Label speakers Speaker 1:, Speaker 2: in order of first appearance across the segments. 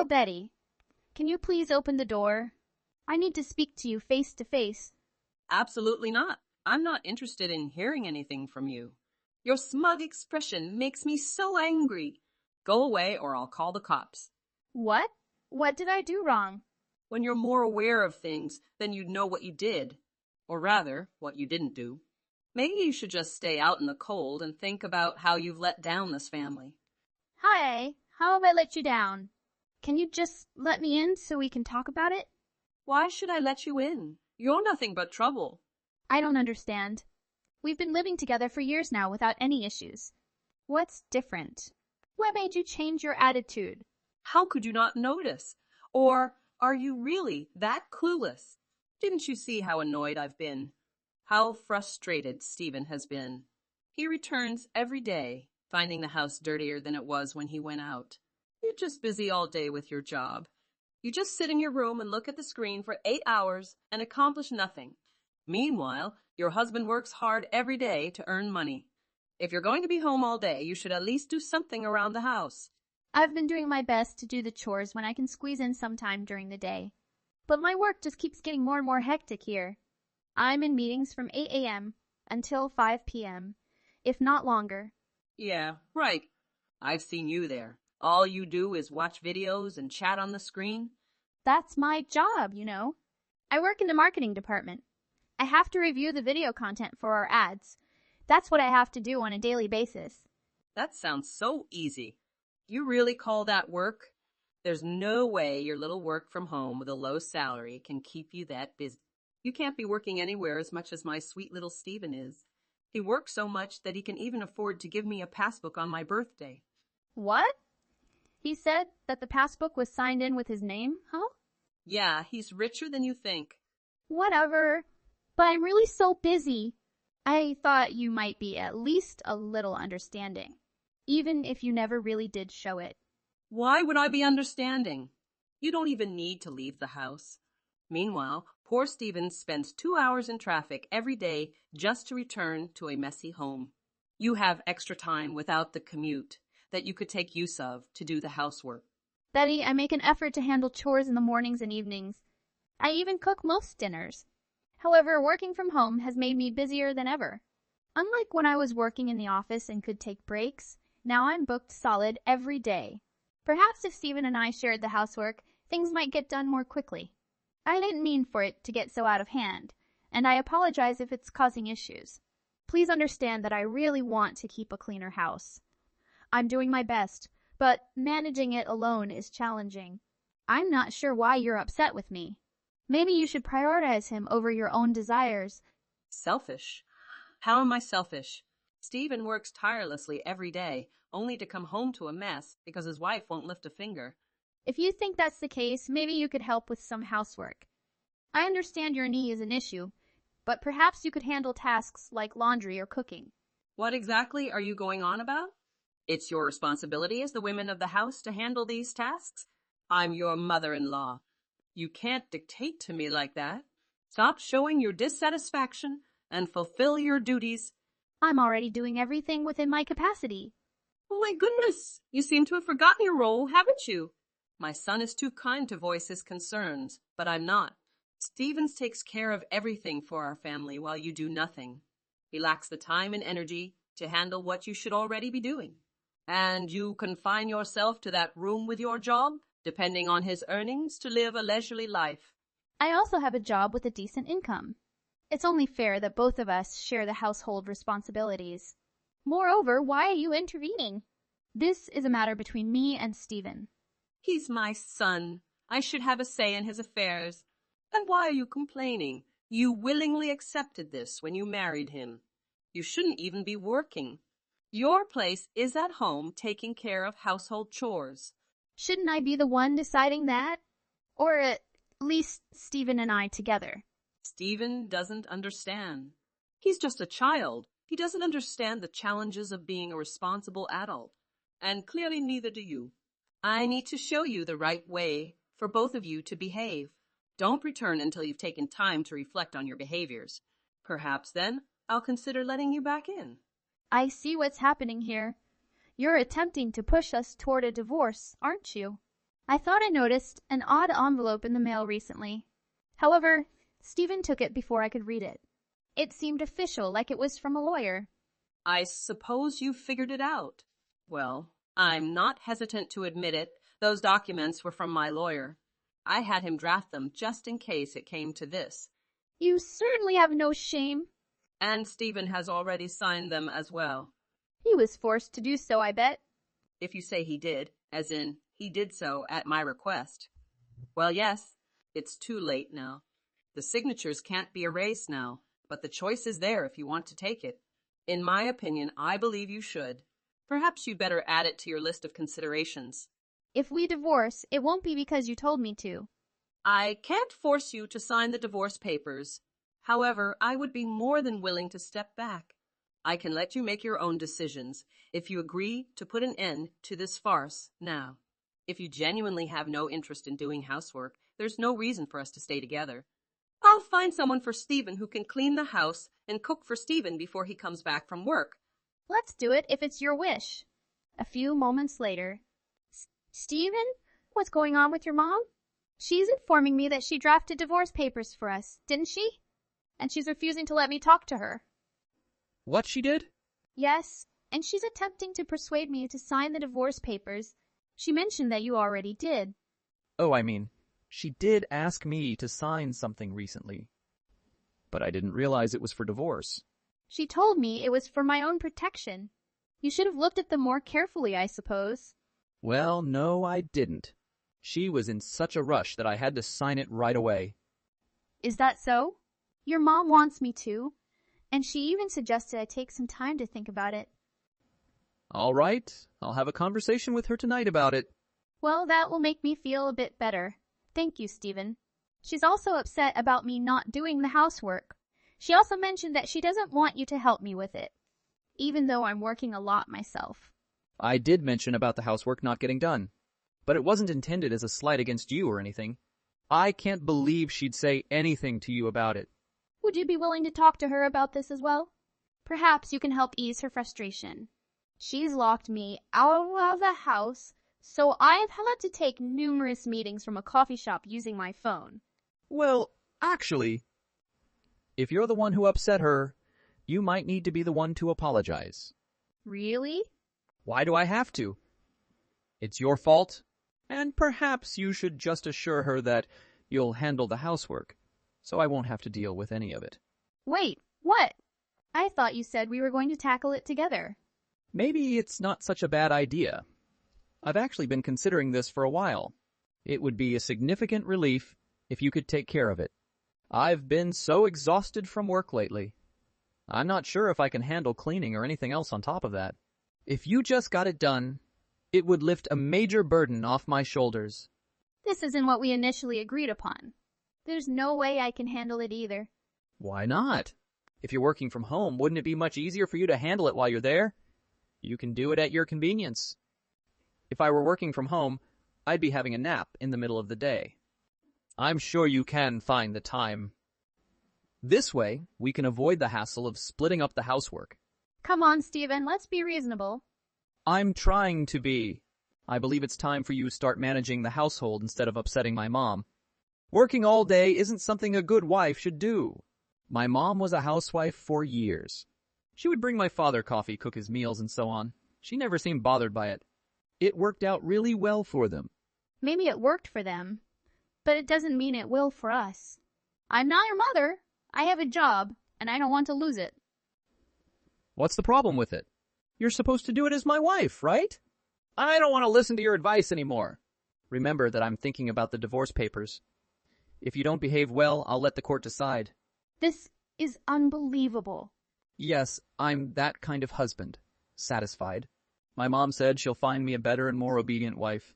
Speaker 1: Hello, Betty. Can you please open the door? I need to speak to you face to face.
Speaker 2: Absolutely not. I'm not interested in hearing anything from you. Your smug expression makes me so angry. Go away or I'll call the cops.
Speaker 1: What? What did I do wrong?
Speaker 2: When you're more aware of things, then you'd know what you did. Or rather, what you didn't do. Maybe you should just stay out in the cold and think about how you've let down this family.
Speaker 1: Hi, how have I let you down? Can you just let me in so we can talk about it?
Speaker 2: Why should I let you in? You're nothing but trouble.
Speaker 1: I don't understand. We've been living together for years now without any issues. What's different? What made you change your attitude?
Speaker 2: How could you not notice? Or are you really that clueless? Didn't you see how annoyed I've been? How frustrated Stephen has been. He returns every day, finding the house dirtier than it was when he went out. You're just busy all day with your job. You just sit in your room and look at the screen for 8 hours and accomplish nothing. Meanwhile, your husband works hard every day to earn money. If you're going to be home all day, you should at least do something around the house.
Speaker 1: I've been doing my best to do the chores when I can squeeze in some time during the day. But my work just keeps getting more and more hectic here. I'm in meetings from 8 a.m. until 5 p.m., if not longer.
Speaker 2: Yeah, right. I've seen you there. All you do is watch videos and chat on the screen.
Speaker 1: That's my job, you know. I work in the marketing department. I have to review the video content for our ads. That's what I have to do on a daily basis.
Speaker 2: That sounds so easy. You really call that work? There's no way your little work from home with a low salary can keep you that busy. You can't be working anywhere as much as my sweet little Stephen is. He works so much that he can even afford to give me a passbook on my birthday.
Speaker 1: What? He said that the passbook was signed in with his name, huh?
Speaker 2: Yeah, he's richer than you think.
Speaker 1: Whatever. But I'm really so busy. I thought you might be at least a little understanding, even if you never really did show it.
Speaker 2: Why would I be understanding? You don't even need to leave the house. Meanwhile, poor Stephen spends 2 hours in traffic every day just to return to a messy home. You have extra time without the commute that you could take use of to do the housework.
Speaker 1: Betty, I make an effort to handle chores in the mornings and evenings. I even cook most dinners. However, working from home has made me busier than ever. Unlike when I was working in the office and could take breaks, now I'm booked solid every day. Perhaps if Stephen and I shared the housework, things might get done more quickly. I didn't mean for it to get so out of hand, and I apologize if it's causing issues. Please understand that I really want to keep a cleaner house. I'm doing my best, but managing it alone is challenging. I'm not sure why you're upset with me. Maybe you should prioritize him over your own desires.
Speaker 2: Selfish? How am I selfish? Stephen works tirelessly every day, only to come home to a mess because his wife won't lift a finger.
Speaker 1: If you think that's the case, maybe you could help with some housework. I understand your knee is an issue, but perhaps you could handle tasks like laundry or cooking.
Speaker 2: What exactly are you going on about? It's your responsibility as the women of the house to handle these tasks. I'm your mother-in-law. You can't dictate to me like that. Stop showing your dissatisfaction and fulfill your duties.
Speaker 1: I'm already doing everything within my capacity.
Speaker 2: Oh my goodness, you seem to have forgotten your role, haven't you? My son is too kind to voice his concerns, but I'm not. Stevens takes care of everything for our family while you do nothing. He lacks the time and energy to handle what you should already be doing. And you confine yourself to that room with your job, depending on his earnings to live a leisurely life.
Speaker 1: I also have a job with a decent income. It's only fair that both of us share the household responsibilities. Moreover, why are you intervening? This is a matter between me and Stephen.
Speaker 2: He's my son. I should have a say in his affairs. And why are you complaining? You willingly accepted this when you married him. You shouldn't even be working. Your place is at home taking care of household chores.
Speaker 1: Shouldn't I be the one deciding that? Or at least Stephen and I together?
Speaker 2: Stephen doesn't understand. He's just a child. He doesn't understand the challenges of being a responsible adult. And clearly neither do you. I need to show you the right way for both of you to behave. Don't return until you've taken time to reflect on your behaviors. Perhaps then I'll consider letting you back in.
Speaker 1: I see what's happening here. You're attempting to push us toward a divorce, aren't you? I thought I noticed an odd envelope in the mail recently. However, Stephen took it before I could read it. It seemed official, like it was from a lawyer.
Speaker 2: I suppose you figured it out. Well, I'm not hesitant to admit it. Those documents were from my lawyer. I had him draft them just in case it came to this.
Speaker 1: You certainly have no shame.
Speaker 2: And Stephen has already signed them as well.
Speaker 1: He was forced to do so, I bet.
Speaker 2: If you say he did, as in he did so at my request. Well, yes, it's too late now. The signatures can't be erased now, but the choice is there if you want to take it. In my opinion, I believe you should. Perhaps you'd better add it to your list of considerations.
Speaker 1: If we divorce, it won't be because you told me to.
Speaker 2: I can't force you to sign the divorce papers. However, I would be more than willing to step back. I can let you make your own decisions if you agree to put an end to this farce now. If you genuinely have no interest in doing housework, there's no reason for us to stay together. I'll find someone for Stephen who can clean the house and cook for Stephen before he comes back from work.
Speaker 1: Let's do it if it's your wish. A few moments later. Stephen, what's going on with your mom? She's informing me that she drafted divorce papers for us, didn't she? And she's refusing to let me talk to her.
Speaker 3: What she did?
Speaker 1: Yes, and she's attempting to persuade me to sign the divorce papers. She mentioned that you already did.
Speaker 3: Oh, I mean, she did ask me to sign something recently. But I didn't realize it was for divorce.
Speaker 1: She told me it was for my own protection. You should have looked at them more carefully, I suppose.
Speaker 3: Well, no, I didn't. She was in such a rush that I had to sign it right away.
Speaker 1: Is that so? Your mom wants me to, and she even suggested I take some time to think about it.
Speaker 3: All right, I'll have a conversation with her tonight about it.
Speaker 1: Well, that will make me feel a bit better. Thank you, Stephen. She's also upset about me not doing the housework. She also mentioned that she doesn't want you to help me with it, even though I'm working a lot myself.
Speaker 3: I did mention about the housework not getting done, but it wasn't intended as a slight against you or anything. I can't believe she'd say anything to you about it.
Speaker 1: Would you be willing to talk to her about this as well? Perhaps you can help ease her frustration. She's locked me out of the house, so I've had to take numerous meetings from a coffee shop using my phone.
Speaker 3: Well, actually, if you're the one who upset her, you might need to be the one to apologize.
Speaker 1: Really?
Speaker 3: Why do I have to? It's your fault, and perhaps you should just assure her that you'll handle the housework, so I won't have to deal with any of it.
Speaker 1: Wait, what? I thought you said we were going to tackle it together.
Speaker 3: Maybe it's not such a bad idea. I've actually been considering this for a while. It would be a significant relief if you could take care of it. I've been so exhausted from work lately. I'm not sure if I can handle cleaning or anything else on top of that. If you just got it done, it would lift a major burden off my shoulders.
Speaker 1: This isn't what we initially agreed upon. There's no way I can handle it either.
Speaker 3: Why not? If you're working from home, wouldn't it be much easier for you to handle it while you're there? You can do it at your convenience. If I were working from home, I'd be having a nap in the middle of the day. I'm sure you can find the time. This way, we can avoid the hassle of splitting up the housework.
Speaker 1: Come on, Stephen, let's be reasonable.
Speaker 3: I'm trying to be. I believe it's time for you to start managing the household instead of upsetting my mom. Working all day isn't something a good wife should do. My mom was a housewife for years. She would bring my father coffee, cook his meals, and so on. She never seemed bothered by it. It worked out really well for them.
Speaker 1: Maybe it worked for them, but it doesn't mean it will for us. I'm not your mother. I have a job, and I don't want to lose it.
Speaker 3: What's the problem with it? You're supposed to do it as my wife, right? I don't want to listen to your advice anymore. Remember that I'm thinking about the divorce papers. If you don't behave well, I'll let the court decide.
Speaker 1: This is unbelievable.
Speaker 3: Yes, I'm that kind of husband. Satisfied. My mom said she'll find me a better and more obedient wife.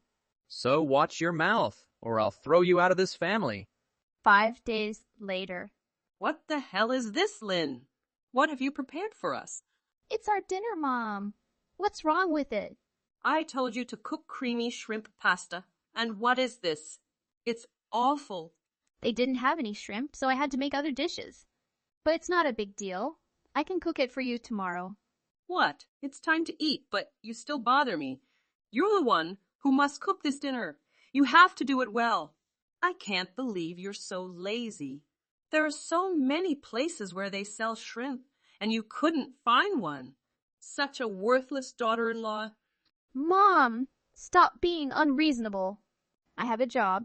Speaker 3: So watch your mouth, or I'll throw you out of this family.
Speaker 1: 5 days later.
Speaker 2: What the hell is this, Lynn? What have you prepared for us?
Speaker 1: It's our dinner, Mom. What's wrong with it?
Speaker 2: I told you to cook creamy shrimp pasta. And what is this? It's awful.
Speaker 1: They didn't have any shrimp, so I had to make other dishes. But it's not a big deal. I can cook it for you tomorrow.
Speaker 2: What? It's time to eat, but you still bother me. You're the one who must cook this dinner. You have to do it well. I can't believe you're so lazy. There are so many places where they sell shrimp, and you couldn't find one. Such a worthless daughter-in-law.
Speaker 1: Mom, stop being unreasonable. I have a job,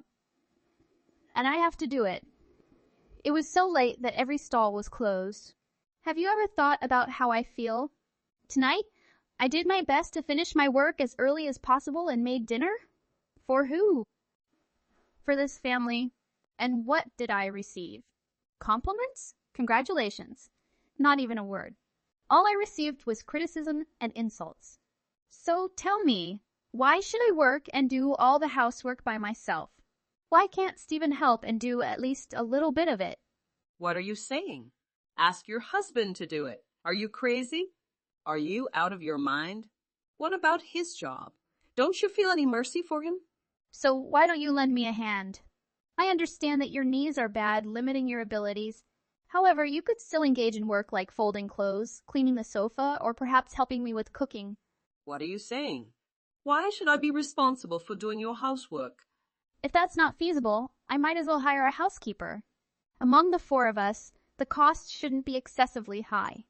Speaker 1: and I have to do it. It was so late that every stall was closed. Have you ever thought about how I feel? Tonight, I did my best to finish my work as early as possible and made dinner. For who? For this family. And what did I receive? Compliments? Congratulations. Not even a word. All I received was criticism and insults. So tell me, why should I work and do all the housework by myself? Why can't Stephen help and do at least a little bit of it?
Speaker 2: What are you saying? Ask your husband to do it. Are you crazy? Are you out of your mind? What about his job? Don't you feel any mercy for him?
Speaker 1: So why don't you lend me a hand? I understand that your knees are bad, limiting your abilities. However, you could still engage in work like folding clothes, cleaning the sofa, or perhaps helping me with cooking.
Speaker 2: What are you saying? Why should I be responsible for doing your housework?
Speaker 1: If that's not feasible, I might as well hire a housekeeper. Among the four of us, the cost shouldn't be excessively high.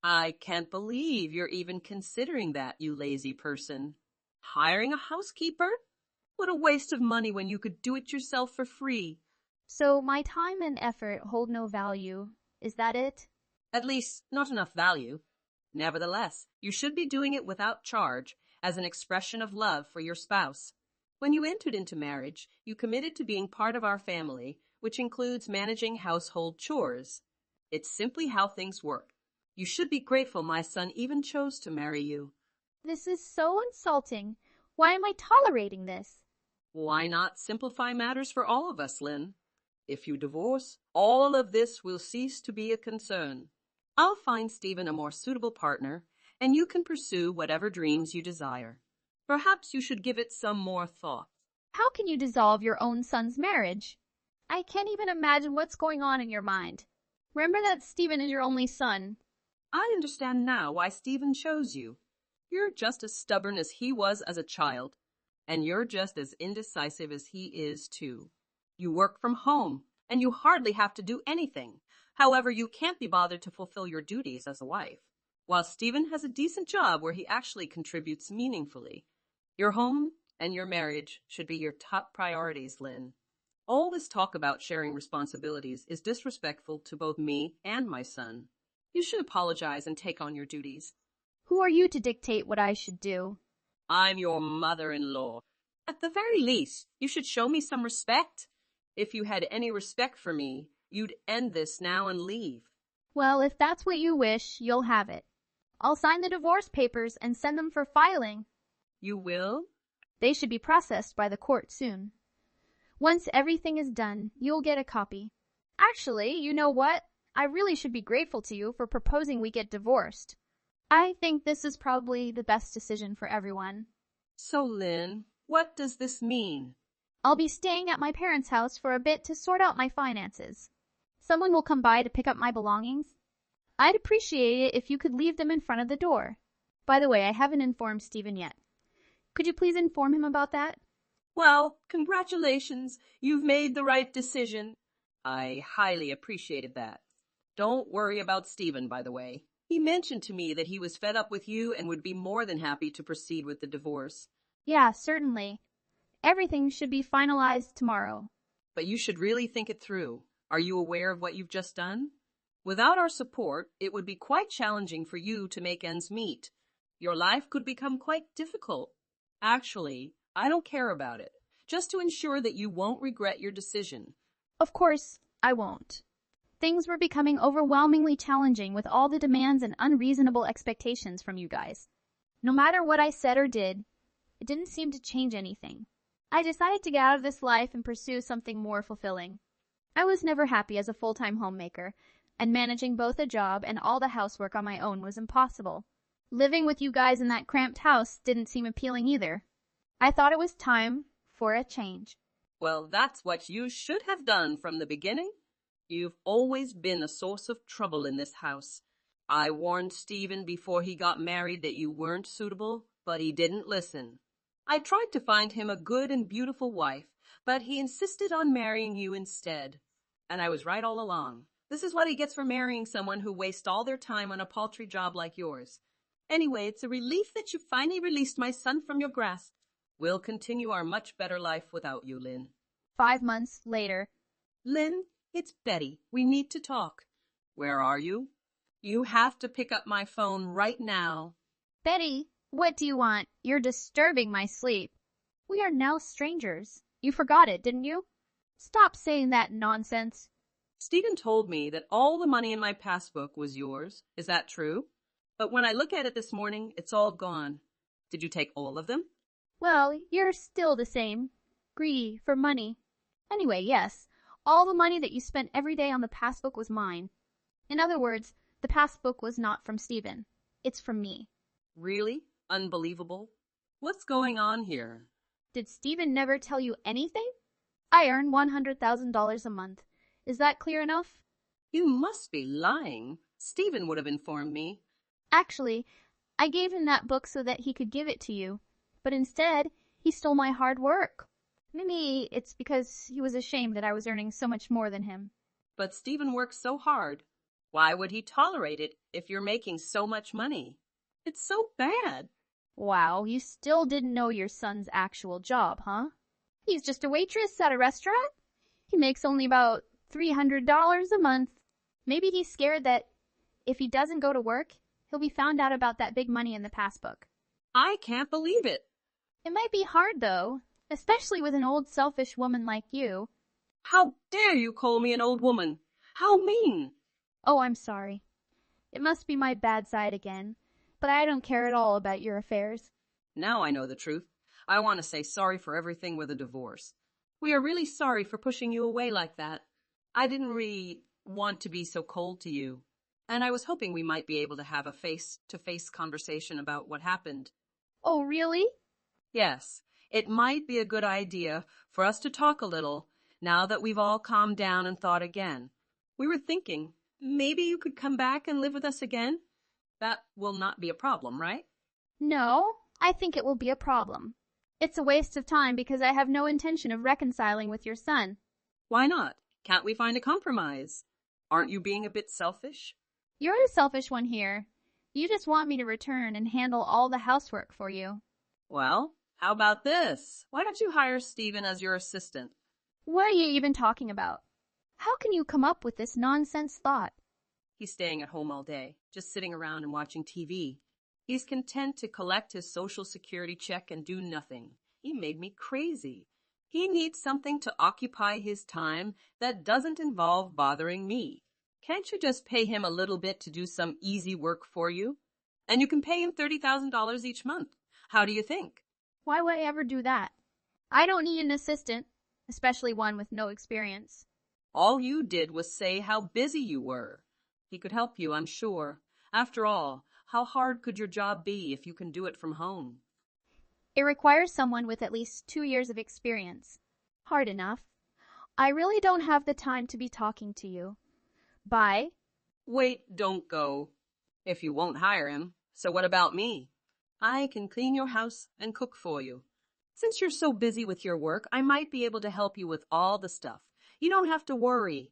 Speaker 2: I can't believe you're even considering that, you lazy person. Hiring a housekeeper? What a waste of money when you could do it yourself for free.
Speaker 1: So my time and effort hold no value. Is that it?
Speaker 2: At least, not enough value. Nevertheless, you should be doing it without charge, as an expression of love for your spouse. When you entered into marriage, you committed to being part of our family, which includes managing household chores. It's simply how things work. You should be grateful my son even chose to marry you.
Speaker 1: This is so insulting. Why am I tolerating this?
Speaker 2: Why not simplify matters for all of us, Lynn? If you divorce, all of this will cease to be a concern. I'll find Stephen a more suitable partner, and you can pursue whatever dreams you desire. Perhaps you should give it some more thought.
Speaker 1: How can you dissolve your own son's marriage? I can't even imagine what's going on in your mind. Remember that Stephen is your only son.
Speaker 2: I understand now why Stephen chose you. You're just as stubborn as he was as a child, and you're just as indecisive as he is, too. You work from home, and you hardly have to do anything. However, you can't be bothered to fulfill your duties as a wife, while Stephen has a decent job where he actually contributes meaningfully. Your home and your marriage should be your top priorities, Lynn. All this talk about sharing responsibilities is disrespectful to both me and my son. You should apologize and take on your duties.
Speaker 1: Who are you to dictate what I should do?
Speaker 2: I'm your mother-in-law. At the very least, you should show me some respect. If you had any respect for me, you'd end this now and leave.
Speaker 1: Well, if that's what you wish, you'll have it. I'll sign the divorce papers and send them for filing.
Speaker 2: You will?
Speaker 1: They should be processed by the court soon. Once everything is done, you'll get a copy. Actually, you know what? I really should be grateful to you for proposing we get divorced. I think this is probably the best decision for everyone.
Speaker 2: So, Lynn, what does this mean?
Speaker 1: I'll be staying at my parents' house for a bit to sort out my finances. Someone will come by to pick up my belongings. I'd appreciate it if you could leave them in front of the door. By the way, I haven't informed Stephen yet. Could you please inform him about that?
Speaker 2: Well, congratulations. You've made the right decision. I highly appreciated that. Don't worry about Stephen, by the way. He mentioned to me that he was fed up with you and would be more than happy to proceed with the divorce.
Speaker 1: Yeah, certainly. Everything should be finalized tomorrow.
Speaker 2: But you should really think it through. Are you aware of what you've just done? Without our support, it would be quite challenging for you to make ends meet. Your life could become quite difficult. Actually, I don't care about it, just to ensure that you won't regret your decision.
Speaker 1: Of course, I won't. Things were becoming overwhelmingly challenging with all the demands and unreasonable expectations from you guys. No matter what I said or did, it didn't seem to change anything. I decided to get out of this life and pursue something more fulfilling. I was never happy as a full-time homemaker, and managing both a job and all the housework on my own was impossible. Living with you guys in that cramped house didn't seem appealing either. I thought it was time for a change.
Speaker 2: Well, that's what you should have done from the beginning. You've always been a source of trouble in this house. I warned Stephen before he got married that you weren't suitable, but he didn't listen. I tried to find him a good and beautiful wife, but he insisted on marrying you instead. And I was right all along. This is what he gets for marrying someone who wastes all their time on a paltry job like yours. Anyway, it's a relief that you finally released my son from your grasp. We'll continue our much better life without you, Lynn.
Speaker 1: 5 months later.
Speaker 2: Lynn, it's Betty. We need to talk. Where are you? You have to pick up my phone right now.
Speaker 1: Betty, what do you want? You're disturbing my sleep. We are now strangers. You forgot it, didn't you? Stop saying that nonsense.
Speaker 2: Stephen told me that all the money in my passbook was yours. Is that true? But when I look at it this morning, it's all gone. Did you take all of them?
Speaker 1: Well, you're still the same. Greedy for money. Anyway, yes, all the money that you spent every day on the passbook was mine. In other words, the passbook was not from Stephen. It's from me.
Speaker 2: Really? Unbelievable. What's going on here?
Speaker 1: Did Stephen never tell you anything? I earn $100,000 a month. Is that clear enough?
Speaker 2: You must be lying. Stephen would have informed me.
Speaker 1: Actually, I gave him that book so that he could give it to you. But instead, he stole my hard work. Maybe it's because he was ashamed that I was earning so much more than him.
Speaker 2: But Stephen works so hard. Why would he tolerate it if you're making so much money? It's so bad.
Speaker 1: Wow, you still didn't know your son's actual job, huh? He's just a waitress at a restaurant. He makes only about $300 a month. Maybe he's scared that if he doesn't go to work, he'll be found out about that big money in the passbook.
Speaker 2: I can't believe it.
Speaker 1: It might be hard, though, especially with an old selfish woman like you.
Speaker 2: How dare you call me an old woman? How mean!
Speaker 1: Oh, I'm sorry. It must be my bad side again, but I don't care at all about your affairs.
Speaker 2: Now I know the truth. I want to say sorry for everything with a divorce. We are really sorry for pushing you away like that. I didn't really want to be so cold to you, and I was hoping we might be able to have a face-to-face conversation about what happened.
Speaker 1: Oh, really?
Speaker 2: Yes, it might be a good idea for us to talk a little now that we've all calmed down and thought again. We were thinking, maybe you could come back and live with us again? That will not be a problem, right?
Speaker 1: No, I think it will be a problem. It's a waste of time because I have no intention of reconciling with your son.
Speaker 2: Why not? Can't we find a compromise? Aren't you being a bit selfish?
Speaker 1: You're the selfish one here. You just want me to return and handle all the housework for you.
Speaker 2: Well, how about this? Why don't you hire Stephen as your assistant?
Speaker 1: What are you even talking about? How can you come up with this nonsense thought?
Speaker 2: He's staying at home all day, just sitting around and watching TV. He's content to collect his Social Security check and do nothing. He made me crazy. He needs something to occupy his time that doesn't involve bothering me. Can't you just pay him a little bit to do some easy work for you? And you can pay him $30,000 each month. How do you think?
Speaker 1: Why would I ever do that? I don't need an assistant, especially one with no experience.
Speaker 2: All you did was say how busy you were. He could help you, I'm sure. After all, how hard could your job be if you can do it from home?
Speaker 1: It requires someone with at least 2 years of experience. Hard enough. I really don't have the time to be talking to you. Bye.
Speaker 2: Wait, don't go. If you won't hire him, so what about me? I can clean your house and cook for you. Since you're so busy with your work, I might be able to help you with all the stuff. You don't have to worry.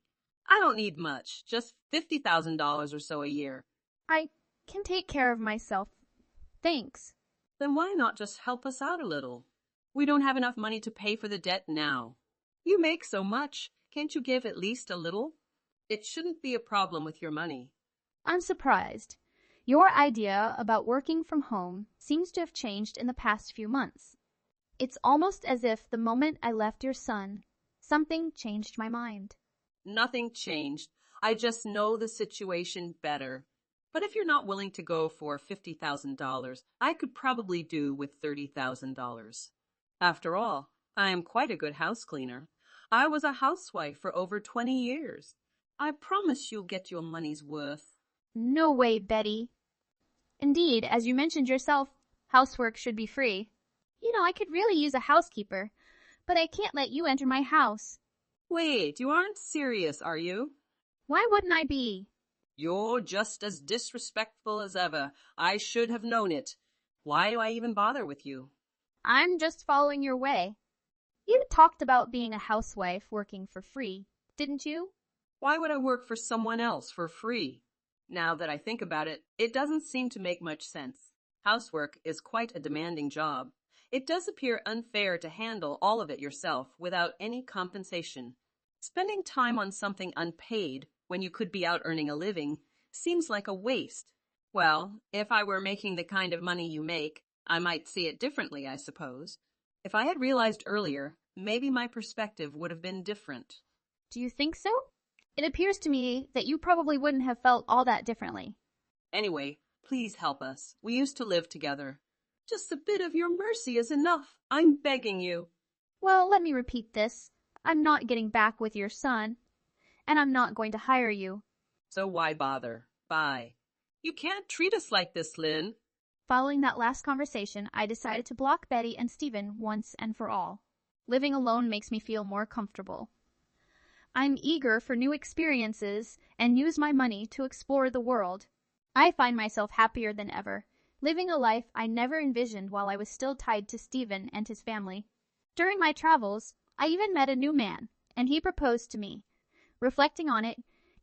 Speaker 2: I don't need much, just $50,000 or so a year.
Speaker 1: I can take care of myself. Thanks.
Speaker 2: Then why not just help us out a little? We don't have enough money to pay for the debt now. You make so much. Can't you give at least a little? It shouldn't be a problem with your money.
Speaker 1: I'm surprised. Your idea about working from home seems to have changed in the past few months. It's almost as if the moment I left your son, something changed my mind.
Speaker 2: Nothing changed. I just know the situation better. But if you're not willing to go for $50,000, I could probably do with $30,000. After all, I am quite a good house cleaner. I was a housewife for over 20 years. I promise you'll get your money's worth.
Speaker 1: No way, Betty. Indeed, as you mentioned yourself, housework should be free. You know, I could really use a housekeeper, but I can't let you enter my house.
Speaker 2: Wait, you aren't serious, are you?
Speaker 1: Why wouldn't I be?
Speaker 2: You're just as disrespectful as ever. I should have known it. Why do I even bother with you?
Speaker 1: I'm just following your way. You talked about being a housewife working for free, didn't you?
Speaker 2: Why would I work for someone else for free? Now that I think about it, it doesn't seem to make much sense. Housework is quite a demanding job. It does appear unfair to handle all of it yourself without any compensation. Spending time on something unpaid when you could be out earning a living seems like a waste. Well, if I were making the kind of money you make, I might see it differently, I suppose. If I had realized earlier, maybe my perspective would have been different.
Speaker 1: Do you think so? It appears to me that you probably wouldn't have felt all that differently.
Speaker 2: Anyway, please help us. We used to live together. Just a bit of your mercy is enough. I'm begging you.
Speaker 1: Well, let me repeat this. I'm not getting back with your son, and I'm not going to hire you.
Speaker 2: So why bother? Bye. You can't treat us like this, Lynn.
Speaker 1: Following that last conversation, I decided to block Betty and Stephen once and for all. Living alone makes me feel more comfortable. I'm eager for new experiences and use my money to explore the world. I find myself happier than ever, living a life I never envisioned while I was still tied to Stephen and his family. During my travels, I even met a new man, and he proposed to me. Reflecting on it,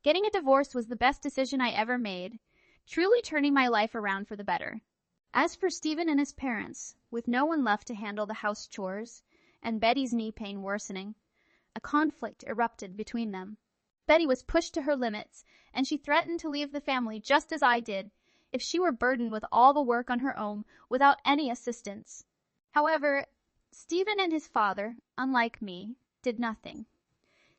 Speaker 1: getting a divorce was the best decision I ever made, truly turning my life around for the better. As for Stephen and his parents, with no one left to handle the house chores, and Betty's knee pain worsening, a conflict erupted between them. Betty was pushed to her limits, and she threatened to leave the family just as I did, if she were burdened with all the work on her own without any assistance. However, Stephen and his father, unlike me, did nothing.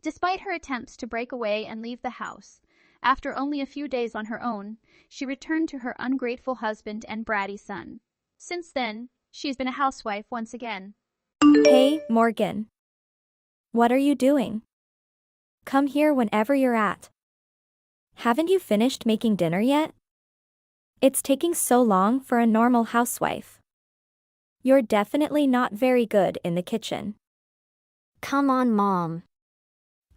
Speaker 1: Despite her attempts to break away and leave the house, after only a few days on her own, she returned to her ungrateful husband and bratty son. Since then, she has been a housewife once again.
Speaker 4: Hey, Morgan. What are you doing? Come here whenever you're at. Haven't you finished making dinner yet? It's taking so long for a normal housewife. You're definitely not very good in the kitchen.
Speaker 5: Come on, Mom.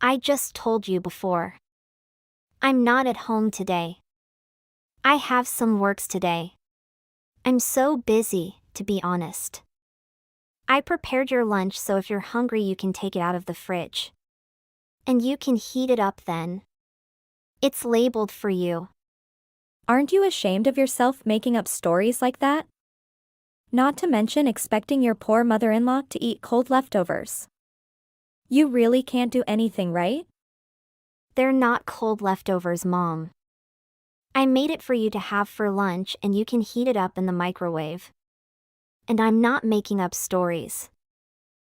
Speaker 5: I just told you before. I'm not at home today. I have some works today. I'm so busy, to be honest. I prepared your lunch so if you're hungry you can take it out of the fridge. And you can heat it up then. It's labeled for you.
Speaker 4: Aren't you ashamed of yourself making up stories like that? Not to mention expecting your poor mother-in-law to eat cold leftovers. You really can't do anything, right?
Speaker 5: They're not cold leftovers, Mom. I made it for you to have for lunch and you can heat it up in the microwave. And I'm not making up stories.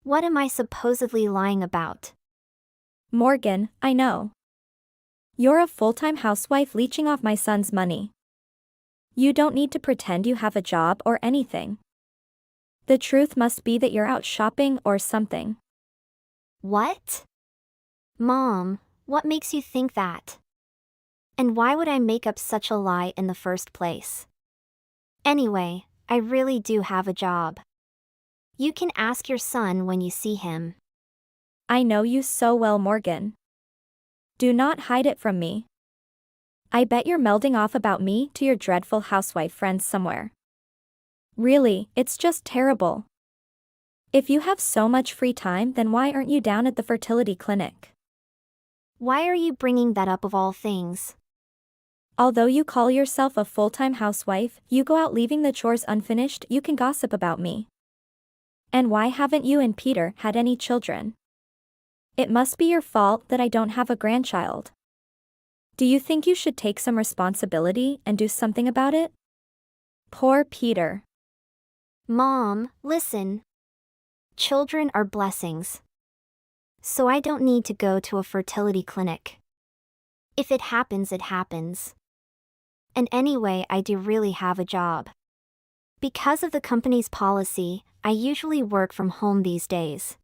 Speaker 5: What am I supposedly lying about?
Speaker 4: Morgan, I know. You're a full-time housewife leeching off my son's money. You don't need to pretend you have a job or anything. The truth must be that you're out shopping or something.
Speaker 5: What? Mom, what makes you think that? And why would I make up such a lie in the first place? Anyway, I really do have a job. You can ask your son when you see him.
Speaker 4: I know you so well, Morgan. Do not hide it from me. I bet you're melding off about me to your dreadful housewife friends somewhere. Really, it's just terrible. If you have so much free time, then why aren't you down at the fertility clinic?
Speaker 5: Why are you bringing that up of all things?
Speaker 4: Although you call yourself a full-time housewife, you go out leaving the chores unfinished, you can gossip about me. And why haven't you and Peter had any children? It must be your fault that I don't have a grandchild. Do you think you should take some responsibility and do something about it? Poor Peter.
Speaker 5: Mom, listen. Children are blessings. So I don't need to go to a fertility clinic. If it happens, it happens. And anyway, I do really have a job. Because of the company's policy, I usually work from home these days.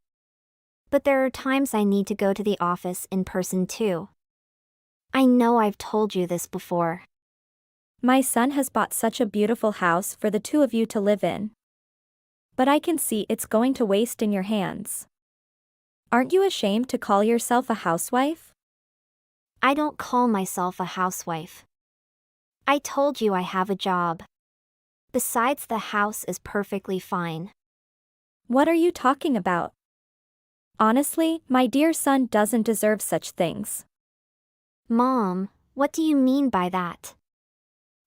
Speaker 5: But there are times I need to go to the office in person too. I know I've told you this before.
Speaker 4: My son has bought such a beautiful house for the two of you to live in. But I can see it's going to waste in your hands. Aren't you ashamed to call yourself a housewife?
Speaker 5: I don't call myself a housewife. I told you I have a job. Besides, the house is perfectly fine.
Speaker 4: What are you talking about? Honestly, my dear son doesn't deserve such things.
Speaker 5: Mom, what do you mean by that?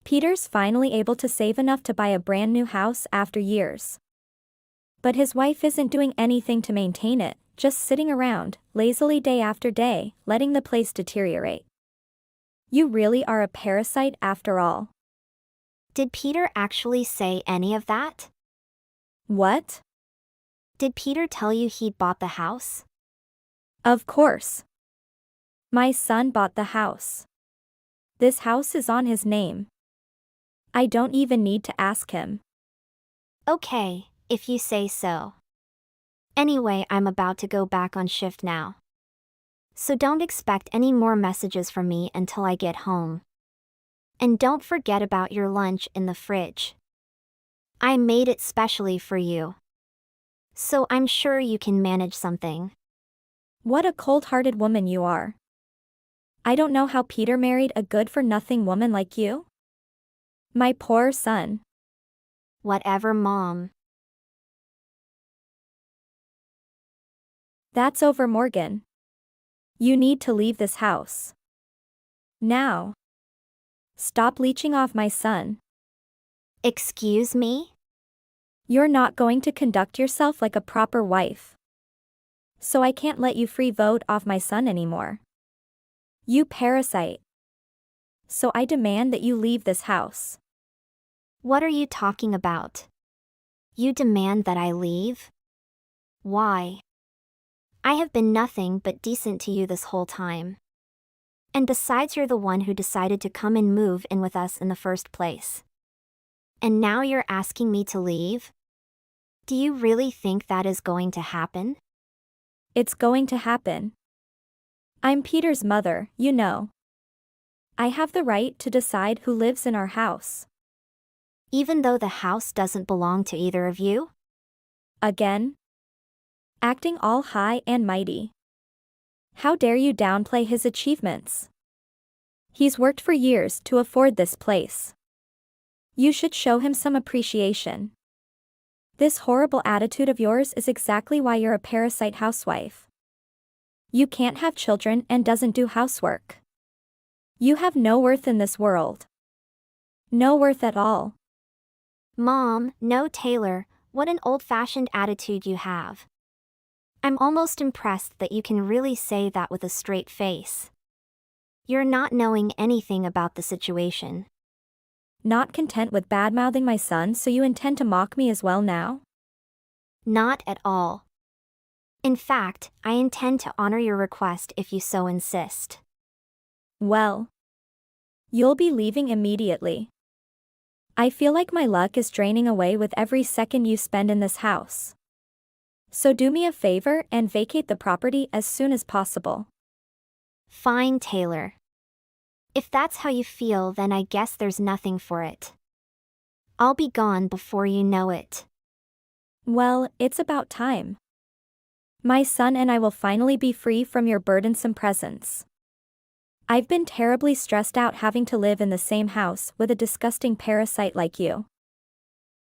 Speaker 4: Peter's finally able to save enough to buy a brand new house after years. But his wife isn't doing anything to maintain it, just sitting around, lazily day after day, letting the place deteriorate. You really are a parasite after all.
Speaker 5: Did Peter actually say any of that?
Speaker 4: What?
Speaker 5: Did Peter tell you he'd bought the house?
Speaker 4: Of course. My son bought the house. This house is on his name. I don't even need to ask him.
Speaker 5: Okay, if you say so. Anyway, I'm about to go back on shift now. So don't expect any more messages from me until I get home. And don't forget about your lunch in the fridge. I made it specially for you. So I'm sure you can manage something.
Speaker 4: What a cold-hearted woman you are. I don't know how Peter married a good-for-nothing woman like you. My poor son.
Speaker 5: Whatever, Mom.
Speaker 4: That's over, Morgan. You need to leave this house. Now. Stop leeching off my son.
Speaker 5: Excuse me?
Speaker 4: You're not going to conduct yourself like a proper wife. So I can't let you free vote off my son anymore. You parasite. So I demand that you leave this house.
Speaker 5: What are you talking about? You demand that I leave? Why? I have been nothing but decent to you this whole time. And besides, you're the one who decided to come and move in with us in the first place. And now you're asking me to leave? Do you really think that is going to happen?
Speaker 4: It's going to happen. I'm Peter's mother, you know. I have the right to decide who lives in our house.
Speaker 5: Even though the house doesn't belong to either of you?
Speaker 4: Again? Acting all high and mighty. How dare you downplay his achievements? He's worked for years to afford this place. You should show him some appreciation. This horrible attitude of yours is exactly why you're a parasite housewife. You can't have children and doesn't do housework. You have no worth in this world. No worth at all.
Speaker 5: Mom, no, Taylor, what an old-fashioned attitude you have. I'm almost impressed that you can really say that with a straight face. You're not knowing anything about the situation.
Speaker 4: Not content with badmouthing my son, so you intend to mock me as well now?
Speaker 5: Not at all. In fact, I intend to honor your request if you so insist.
Speaker 4: Well, you'll be leaving immediately. I feel like my luck is draining away with every second you spend in this house. So do me a favor and vacate the property as soon as possible.
Speaker 5: Fine, Taylor. If that's how you feel, then I guess there's nothing for it. I'll be gone before you know it.
Speaker 4: Well, it's about time. My son and I will finally be free from your burdensome presence. I've been terribly stressed out having to live in the same house with a disgusting parasite like you.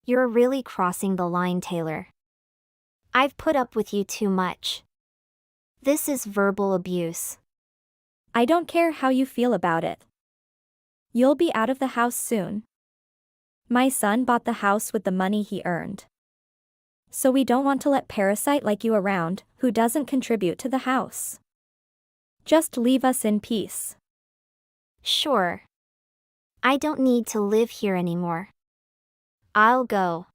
Speaker 5: You're really crossing the line, Taylor. I've put up with you too much. This is verbal abuse.
Speaker 4: I don't care how you feel about it. You'll be out of the house soon. My son bought the house with the money he earned. So we don't want to let parasite like you around, who doesn't contribute to the house. Just leave us in peace.
Speaker 5: Sure. I don't need to live here anymore. I'll go.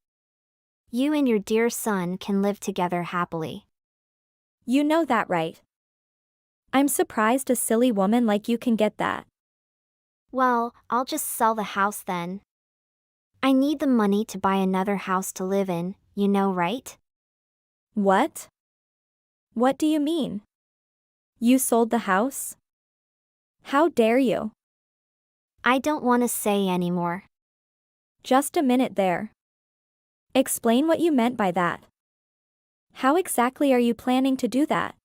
Speaker 5: You and your dear son can live together happily.
Speaker 4: You know that, right? I'm surprised a silly woman like you can get that.
Speaker 5: Well, I'll just sell the house then. I need the money to buy another house to live in, you know, right?
Speaker 4: What? What do you mean? You sold the house? How dare you?
Speaker 5: I don't want to say anymore.
Speaker 4: Just a minute there. Explain what you meant by that. How exactly are you planning to do that?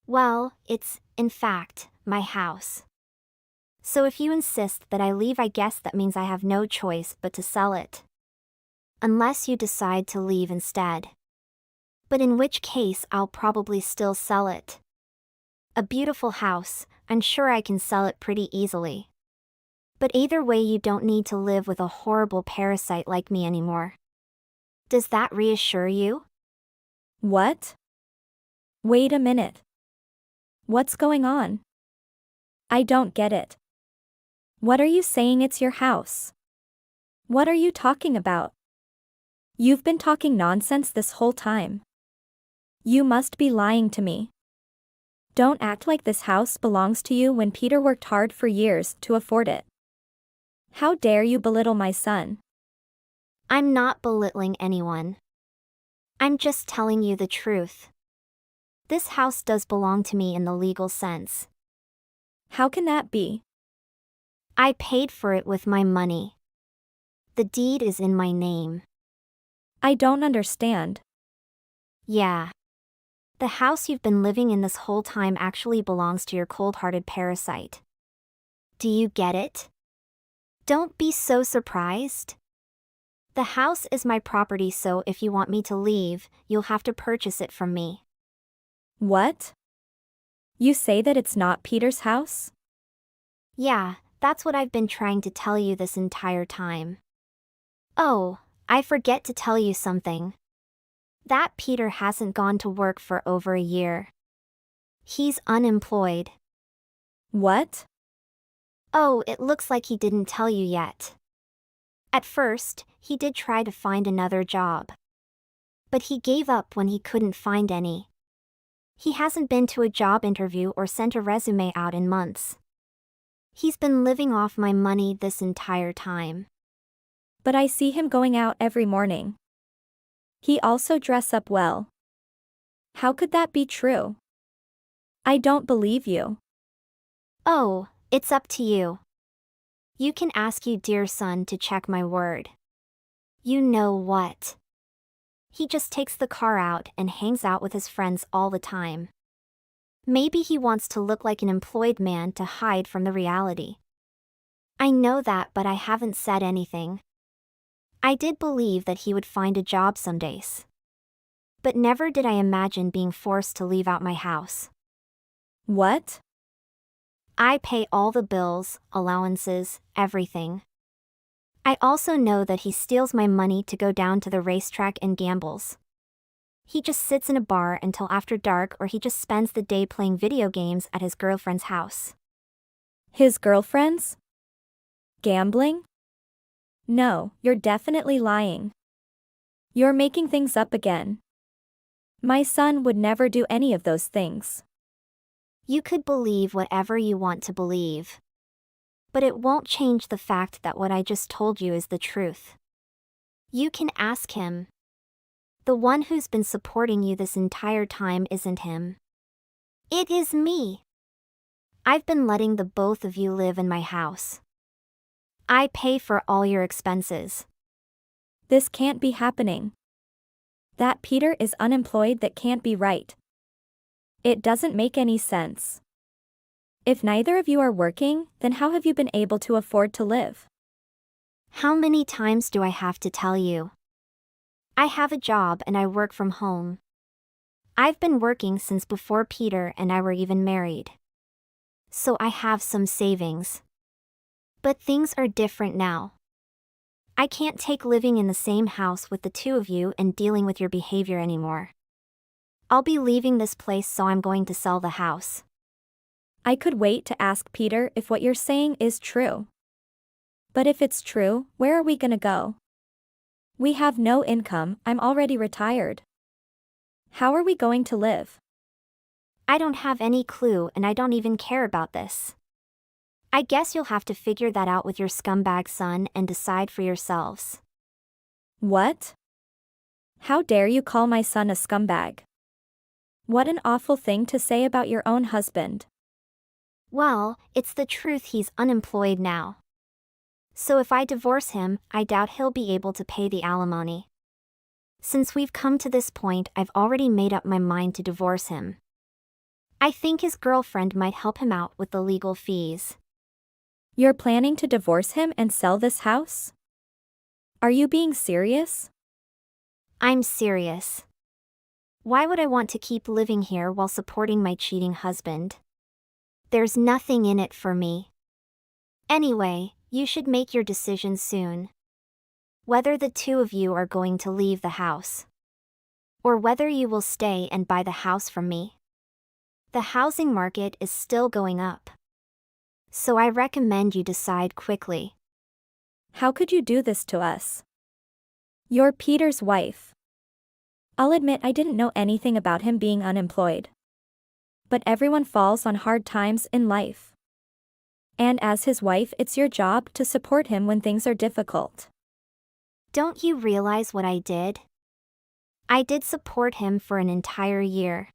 Speaker 5: Well, it's, in fact, my house. So if you insist that I leave, I guess that means I have no choice but to sell it. Unless you decide to leave instead. But in which case I'll probably still sell it. A beautiful house, I'm sure I can sell it pretty easily. But either way, you don't need to live with a horrible parasite like me anymore. Does that reassure you?
Speaker 4: What? Wait a minute. What's going on? I don't get it. What are you saying? It's your house? What are you talking about? You've been talking nonsense this whole time. You must be lying to me. Don't act like this house belongs to you when Peter worked hard for years to afford it. How dare you belittle my son?
Speaker 5: I'm not belittling anyone. I'm just telling you the truth. This house does belong to me in the legal sense.
Speaker 4: How can that be?
Speaker 5: I paid for it with my money. The deed is in my name.
Speaker 4: I don't understand.
Speaker 5: Yeah. The house you've been living in this whole time actually belongs to your cold-hearted parasite. Do you get it? Don't be so surprised. The house is my property, so if you want me to leave, you'll have to purchase it from me.
Speaker 4: What? You say that it's not Peter's house?
Speaker 5: Yeah, that's what I've been trying to tell you this entire time. Oh, I forget to tell you something. That Peter hasn't gone to work for over a year. He's unemployed.
Speaker 4: What?
Speaker 5: Oh, it looks like he didn't tell you yet. At first, he did try to find another job. But he gave up when he couldn't find any. He hasn't been to a job interview or sent a resume out in months. He's been living off my money this entire time.
Speaker 4: But I see him going out every morning. He also dress up well. How could that be true? I don't believe you.
Speaker 5: Oh, it's up to you. You can ask your dear son to check my word. You know what? He just takes the car out and hangs out with his friends all the time. Maybe he wants to look like an employed man to hide from the reality. I know that, but I haven't said anything. I did believe that he would find a job some days. But never did I imagine being forced to leave out my house.
Speaker 4: What?
Speaker 5: I pay all the bills, allowances, everything. I also know that he steals my money to go down to the racetrack and gambles. He just sits in a bar until after dark, or he just spends the day playing video games at his girlfriend's house.
Speaker 4: His girlfriends? Gambling? No, you're definitely lying. You're making things up again. My son would never do any of those things.
Speaker 5: You could believe whatever you want to believe. But it won't change the fact that what I just told you is the truth. You can ask him. The one who's been supporting you this entire time isn't him. It is me. I've been letting the both of you live in my house. I pay for all your expenses.
Speaker 4: This can't be happening. That Peter is unemployed, that can't be right. It doesn't make any sense. If neither of you are working, then how have you been able to afford to live?
Speaker 5: How many times do I have to tell you? I have a job and I work from home. I've been working since before Peter and I were even married. So I have some savings. But things are different now. I can't take living in the same house with the two of you and dealing with your behavior anymore. I'll be leaving this place, so I'm going to sell the house.
Speaker 4: I could wait to ask Peter if what you're saying is true. But if it's true, where are we gonna go? We have no income, I'm already retired. How are we going to live?
Speaker 5: I don't have any clue, and I don't even care about this. I guess you'll have to figure that out with your scumbag son and decide for yourselves.
Speaker 4: What? How dare you call my son a scumbag? What an awful thing to say about your own husband.
Speaker 5: Well, it's the truth. He's unemployed now. So if I divorce him, I doubt he'll be able to pay the alimony. Since we've come to this point, I've already made up my mind to divorce him. I think his girlfriend might help him out with the legal fees.
Speaker 4: You're planning to divorce him and sell this house? Are you being serious?
Speaker 5: I'm serious. Why would I want to keep living here while supporting my cheating husband? There's nothing in it for me. Anyway, you should make your decision soon. Whether the two of you are going to leave the house, or whether you will stay and buy the house from me. The housing market is still going up, so I recommend you decide quickly.
Speaker 4: How could you do this to us? You're Peter's wife. I'll admit I didn't know anything about him being unemployed. But everyone falls on hard times in life. And as his wife, it's your job to support him when things are difficult.
Speaker 5: Don't you realize what I did? I did support him for an entire year.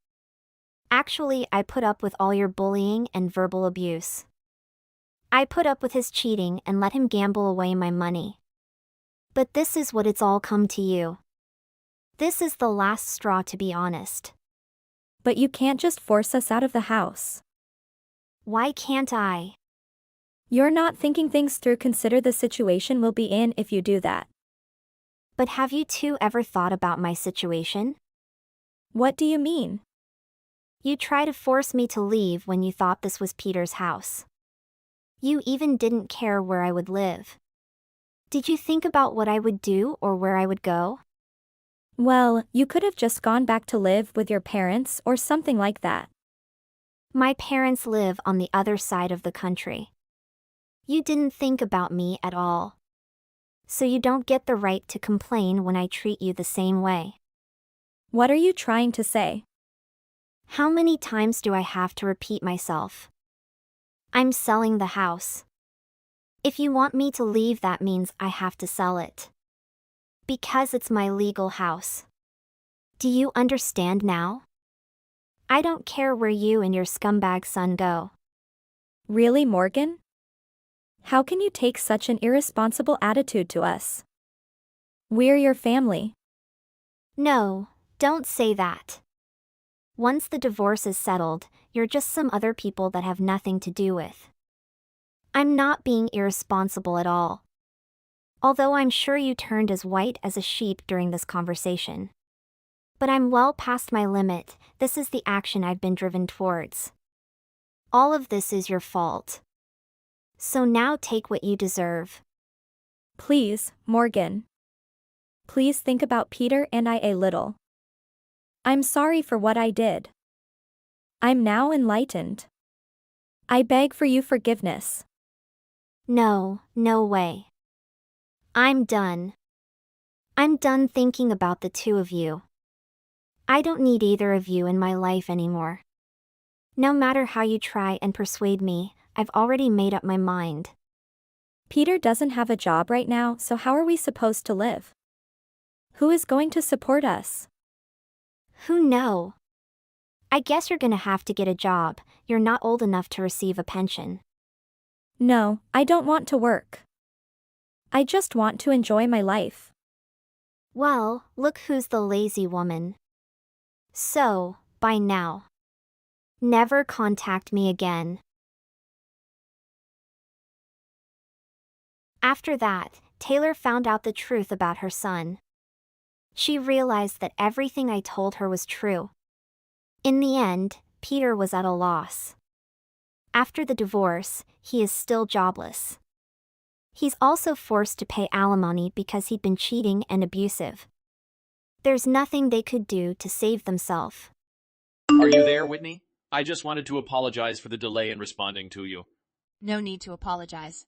Speaker 5: Actually, I put up with all your bullying and verbal abuse. I put up with his cheating and let him gamble away my money. But this is what it's all come to you. This is the last straw, to be honest.
Speaker 4: But you can't just force us out of the house.
Speaker 5: Why can't I?
Speaker 4: You're not thinking things through. Consider the situation we'll be in if you do that.
Speaker 5: But have you two ever thought about my situation?
Speaker 4: What do you mean?
Speaker 5: You tried to force me to leave when you thought this was Peter's house. You even didn't care where I would live. Did you think about what I would do or where I would go?
Speaker 4: Well, you could have just gone back to live with your parents or something like that.
Speaker 5: My parents live on the other side of the country. You didn't think about me at all. So you don't get the right to complain when I treat you the same way.
Speaker 4: What are you trying to say?
Speaker 5: How many times do I have to repeat myself? I'm selling the house. If you want me to leave, that means I have to sell it. Because it's my legal house. Do you understand now? I don't care where you and your scumbag son go.
Speaker 4: Really, Morgan? How can you take such an irresponsible attitude to us? We're your family.
Speaker 5: No, don't say that. Once the divorce is settled, you're just some other people that have nothing to do with. I'm not being irresponsible at all. Although I'm sure you turned as white as a sheep during this conversation. But I'm well past my limit. This is the action I've been driven towards. All of this is your fault. So now take what you deserve.
Speaker 4: Please, Morgan. Please think about Peter and I a little. I'm sorry for what I did. I'm now enlightened. I beg for you forgiveness.
Speaker 5: No, no way. I'm done. I'm done thinking about the two of you. I don't need either of you in my life anymore. No matter how you try and persuade me, I've already made up my mind.
Speaker 4: Peter doesn't have a job right now, so how are we supposed to live? Who is going to support us?
Speaker 5: Who knows? I guess you're gonna have to get a job. You're not old enough to receive a pension.
Speaker 4: No, I don't want to work. I just want to enjoy my life.
Speaker 5: Well, look who's the lazy woman. So, bye now. Never contact me again. After that, Taylor found out the truth about her son. She realized that everything I told her was true. In the end, Peter was at a loss. After the divorce, he is still jobless. He's also forced to pay alimony because he'd been cheating and abusive. There's nothing they could do to save themselves.
Speaker 6: Are you there, Whitney? I just wanted to apologize for the delay in responding to you.
Speaker 7: No need to apologize.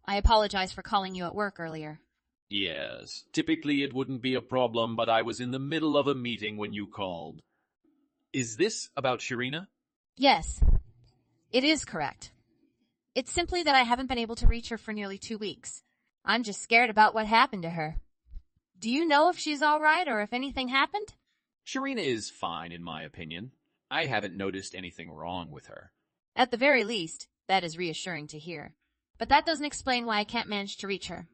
Speaker 7: I apologize for calling you at work earlier.
Speaker 6: Yes, typically it wouldn't be a problem, but I was in the middle of a meeting when you called. Is this about Sharina?
Speaker 7: Yes, it is correct. It's simply that I haven't been able to reach her for nearly 2 weeks. I'm just scared about what happened to her. Do you know if she's all right or if anything happened?
Speaker 6: Sharina is fine, in my opinion. I haven't noticed anything wrong with her.
Speaker 7: At the very least, that is reassuring to hear. But that doesn't explain why I can't manage to reach her.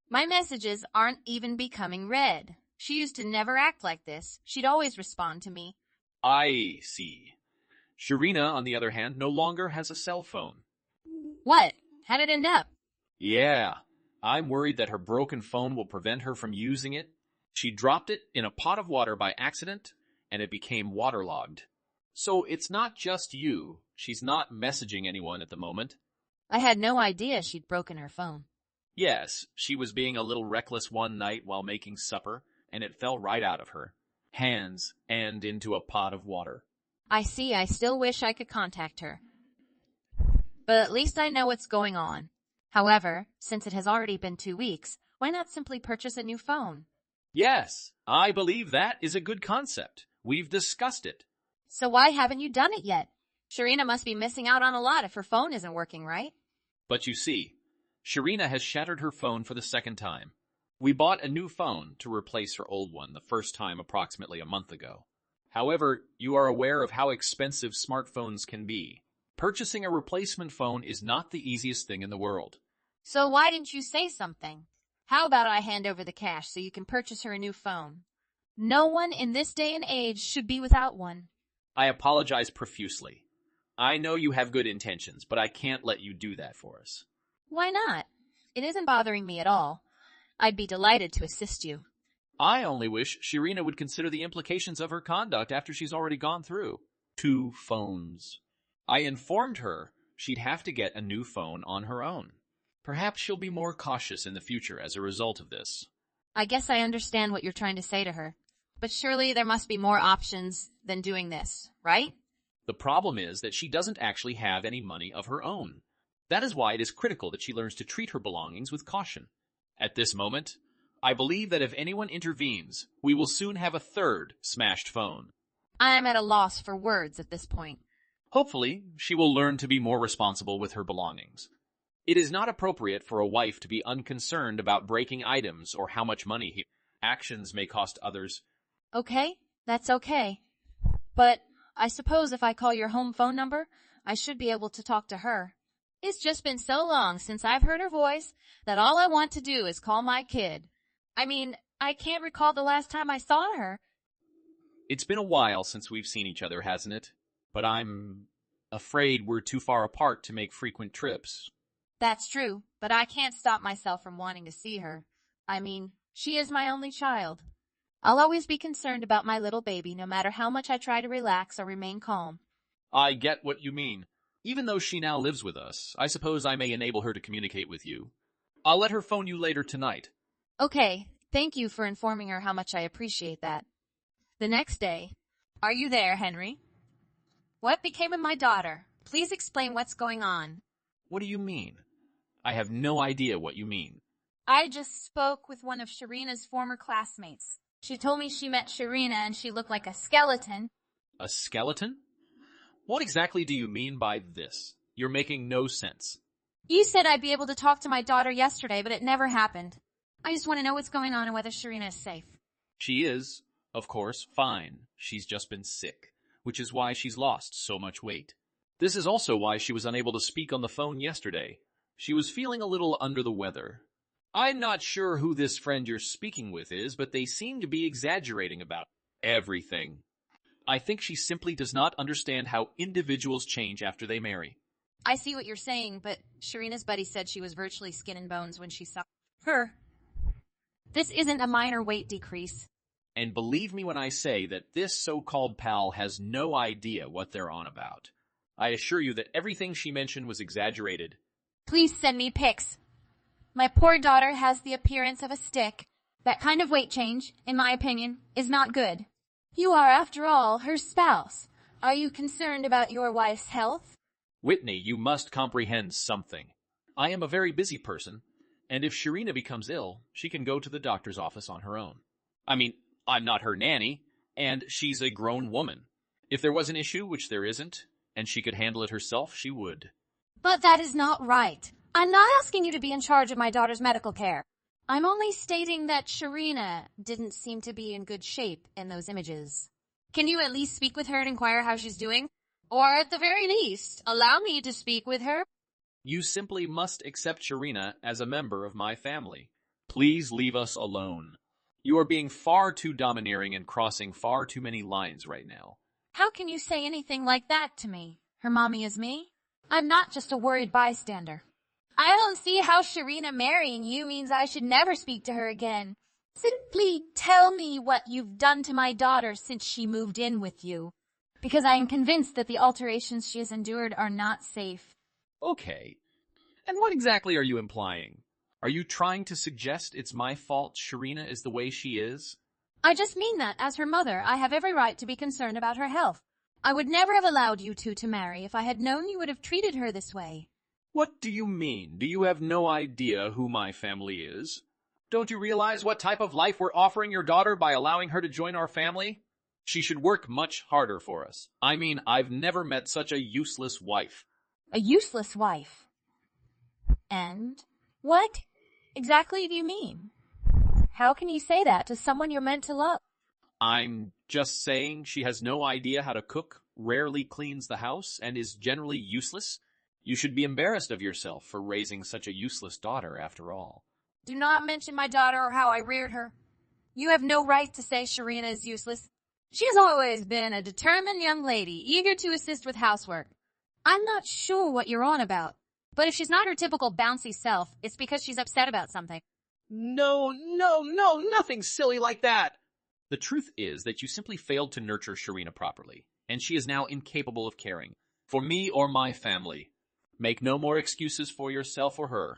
Speaker 7: My messages aren't even becoming read. She used to never act like this. She'd always respond to me.
Speaker 6: I see. Sharina, on the other hand, no longer has a cell phone.
Speaker 7: What? How'd it end up?
Speaker 6: Yeah, I'm worried that her broken phone will prevent her from using it. She dropped it in a pot of water by accident, and it became waterlogged. So it's not just you. She's not messaging anyone at the moment.
Speaker 7: I had no idea she'd broken her phone.
Speaker 6: Yes, she was being a little reckless one night while making supper, and it fell right out of her hands and into a pot of water.
Speaker 7: I see. I still wish I could contact her. But at least I know what's going on. However, since it has already been 2 weeks, why not simply purchase a new phone?
Speaker 6: Yes, I believe that is a good concept. We've discussed it.
Speaker 7: So why haven't you done it yet? Sharina must be missing out on a lot if her phone isn't working, right?
Speaker 6: But you see, Sharina has shattered her phone for the second time. We bought a new phone to replace her old one the first time approximately a month ago. However, you are aware of how expensive smartphones can be. Purchasing a replacement phone is not the easiest thing in the world.
Speaker 7: So why didn't you say something? How about I hand over the cash so you can purchase her a new phone? No one in this day and age should be without one.
Speaker 6: I apologize profusely. I know you have good intentions, but I can't let you do that for us.
Speaker 7: Why not? It isn't bothering me at all. I'd be delighted to assist you.
Speaker 6: I only wish Sharina would consider the implications of her conduct after she's already gone through 2 phones. I informed her she'd have to get a new phone on her own. Perhaps she'll be more cautious in the future as a result of this.
Speaker 7: I guess I understand what you're trying to say to her. But surely there must be more options than doing this, right?
Speaker 6: The problem is that she doesn't actually have any money of her own. That is why it is critical that she learns to treat her belongings with caution. At this moment, I believe that if anyone intervenes, we will soon have a 3rd smashed phone.
Speaker 7: I am at a loss for words at this point.
Speaker 6: Hopefully, she will learn to be more responsible with her belongings. It is not appropriate for a wife to be unconcerned about breaking items or how much money actions may cost others.
Speaker 7: Okay, that's okay. But I suppose if I call your home phone number, I should be able to talk to her. It's just been so long since I've heard her voice that all I want to do is call my kid. I mean, I can't recall the last time I saw her.
Speaker 6: It's been a while since we've seen each other, hasn't it? But I'm afraid we're too far apart to make frequent trips.
Speaker 7: That's true, but I can't stop myself from wanting to see her. I mean, she is my only child. I'll always be concerned about my little baby, no matter how much I try to relax or remain calm.
Speaker 6: I get what you mean. Even though she now lives with us, I suppose I may enable her to communicate with you. I'll let her phone you later tonight.
Speaker 7: Okay, thank you for informing her how much I appreciate that. The next day. Are you there, Henry? What became of my daughter? Please explain what's going on.
Speaker 6: What do you mean? I have no idea what you mean.
Speaker 1: I just spoke with one of Sharina's former classmates. She told me she met Sharina and she looked like a skeleton.
Speaker 6: A skeleton? What exactly do you mean by this? You're making no sense.
Speaker 1: You said I'd be able to talk to my daughter yesterday, but it never happened. I just want to know what's going on and whether Sharina is safe.
Speaker 6: She is, of course, fine. She's just been sick, which is why she's lost so much weight. This is also why she was unable to speak on the phone yesterday. She was feeling a little under the weather. I'm not sure who this friend you're speaking with is, but they seem to be exaggerating about everything. I think she simply does not understand how individuals change after they marry.
Speaker 7: I see what you're saying, but Sharina's buddy said she was virtually skin and bones when she saw her.
Speaker 1: This isn't a minor weight decrease.
Speaker 6: And believe me when I say that this so-called pal has no idea what they're on about. I assure you that everything she mentioned was exaggerated.
Speaker 1: Please send me pics. My poor daughter has the appearance of a stick. That kind of weight change, in my opinion, is not good. You are, after all, her spouse. Are you concerned about your wife's health?
Speaker 6: Whitney, you must comprehend something. I am a very busy person, and if Sharina becomes ill, she can go to the doctor's office on her own. I mean, I'm not her nanny, and she's a grown woman. If there was an issue, which there isn't, and she could handle it herself, she would.
Speaker 1: But that is not right. I'm not asking you to be in charge of my daughter's medical care. I'm only stating that Sharina didn't seem to be in good shape in those images. Can you at least speak with her and inquire how she's doing? Or at the very least, allow me to speak with her?
Speaker 6: You simply must accept Sharina as a member of my family. Please leave us alone. You are being far too domineering and crossing far too many lines right now.
Speaker 1: How can you say anything like that to me? Her mommy is me? I'm not just a worried bystander. I don't see how Sharina marrying you means I should never speak to her again.
Speaker 7: Simply tell me what you've done to my daughter since she moved in with you, because I am convinced that the alterations she has endured are not safe.
Speaker 6: Okay. And what exactly are you implying? Are you trying to suggest it's my fault Sharina is the way she is?
Speaker 7: I just mean that, as her mother, I have every right to be concerned about her health. I would never have allowed you two to marry if I had known you would have treated her this way.
Speaker 6: What do you mean? Do you have no idea who my family is? Don't you realize what type of life we're offering your daughter by allowing her to join our family? She should work much harder for us. I mean, I've never met such a useless wife.
Speaker 7: A useless wife? And what exactly do you mean? How can you say that to someone you're meant to love?
Speaker 6: I'm just saying she has no idea how to cook, rarely cleans the house, and is generally useless. You should be embarrassed of yourself for raising such a useless daughter after all.
Speaker 7: Do not mention my daughter or how I reared her. You have no right to say Sharina is useless. She has always been a determined young lady, eager to assist with housework. I'm not sure what you're on about, but if she's not her typical bouncy self, it's because she's upset about something.
Speaker 6: No, nothing silly like that. The truth is that you simply failed to nurture Sharina properly, and she is now incapable of caring for me or my family. Make no more excuses for yourself or her.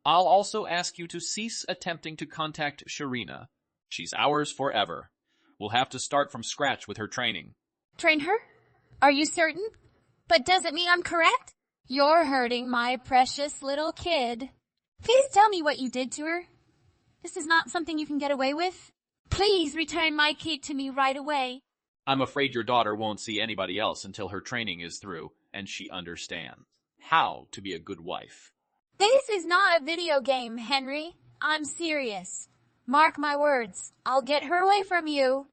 Speaker 6: I'll also ask you to cease attempting to contact Sharina. She's ours forever. We'll have to start from scratch with her training.
Speaker 7: Train her? Are you certain? But does it mean I'm correct? You're hurting my precious little kid. Please tell me what you did to her. This is not something you can get away with. Please return my kid to me right away.
Speaker 6: I'm afraid your daughter won't see anybody else until her training is through, and she understands how to be a good wife.
Speaker 7: This is not a video game, Henry. I'm serious. Mark my words. I'll get her away from you.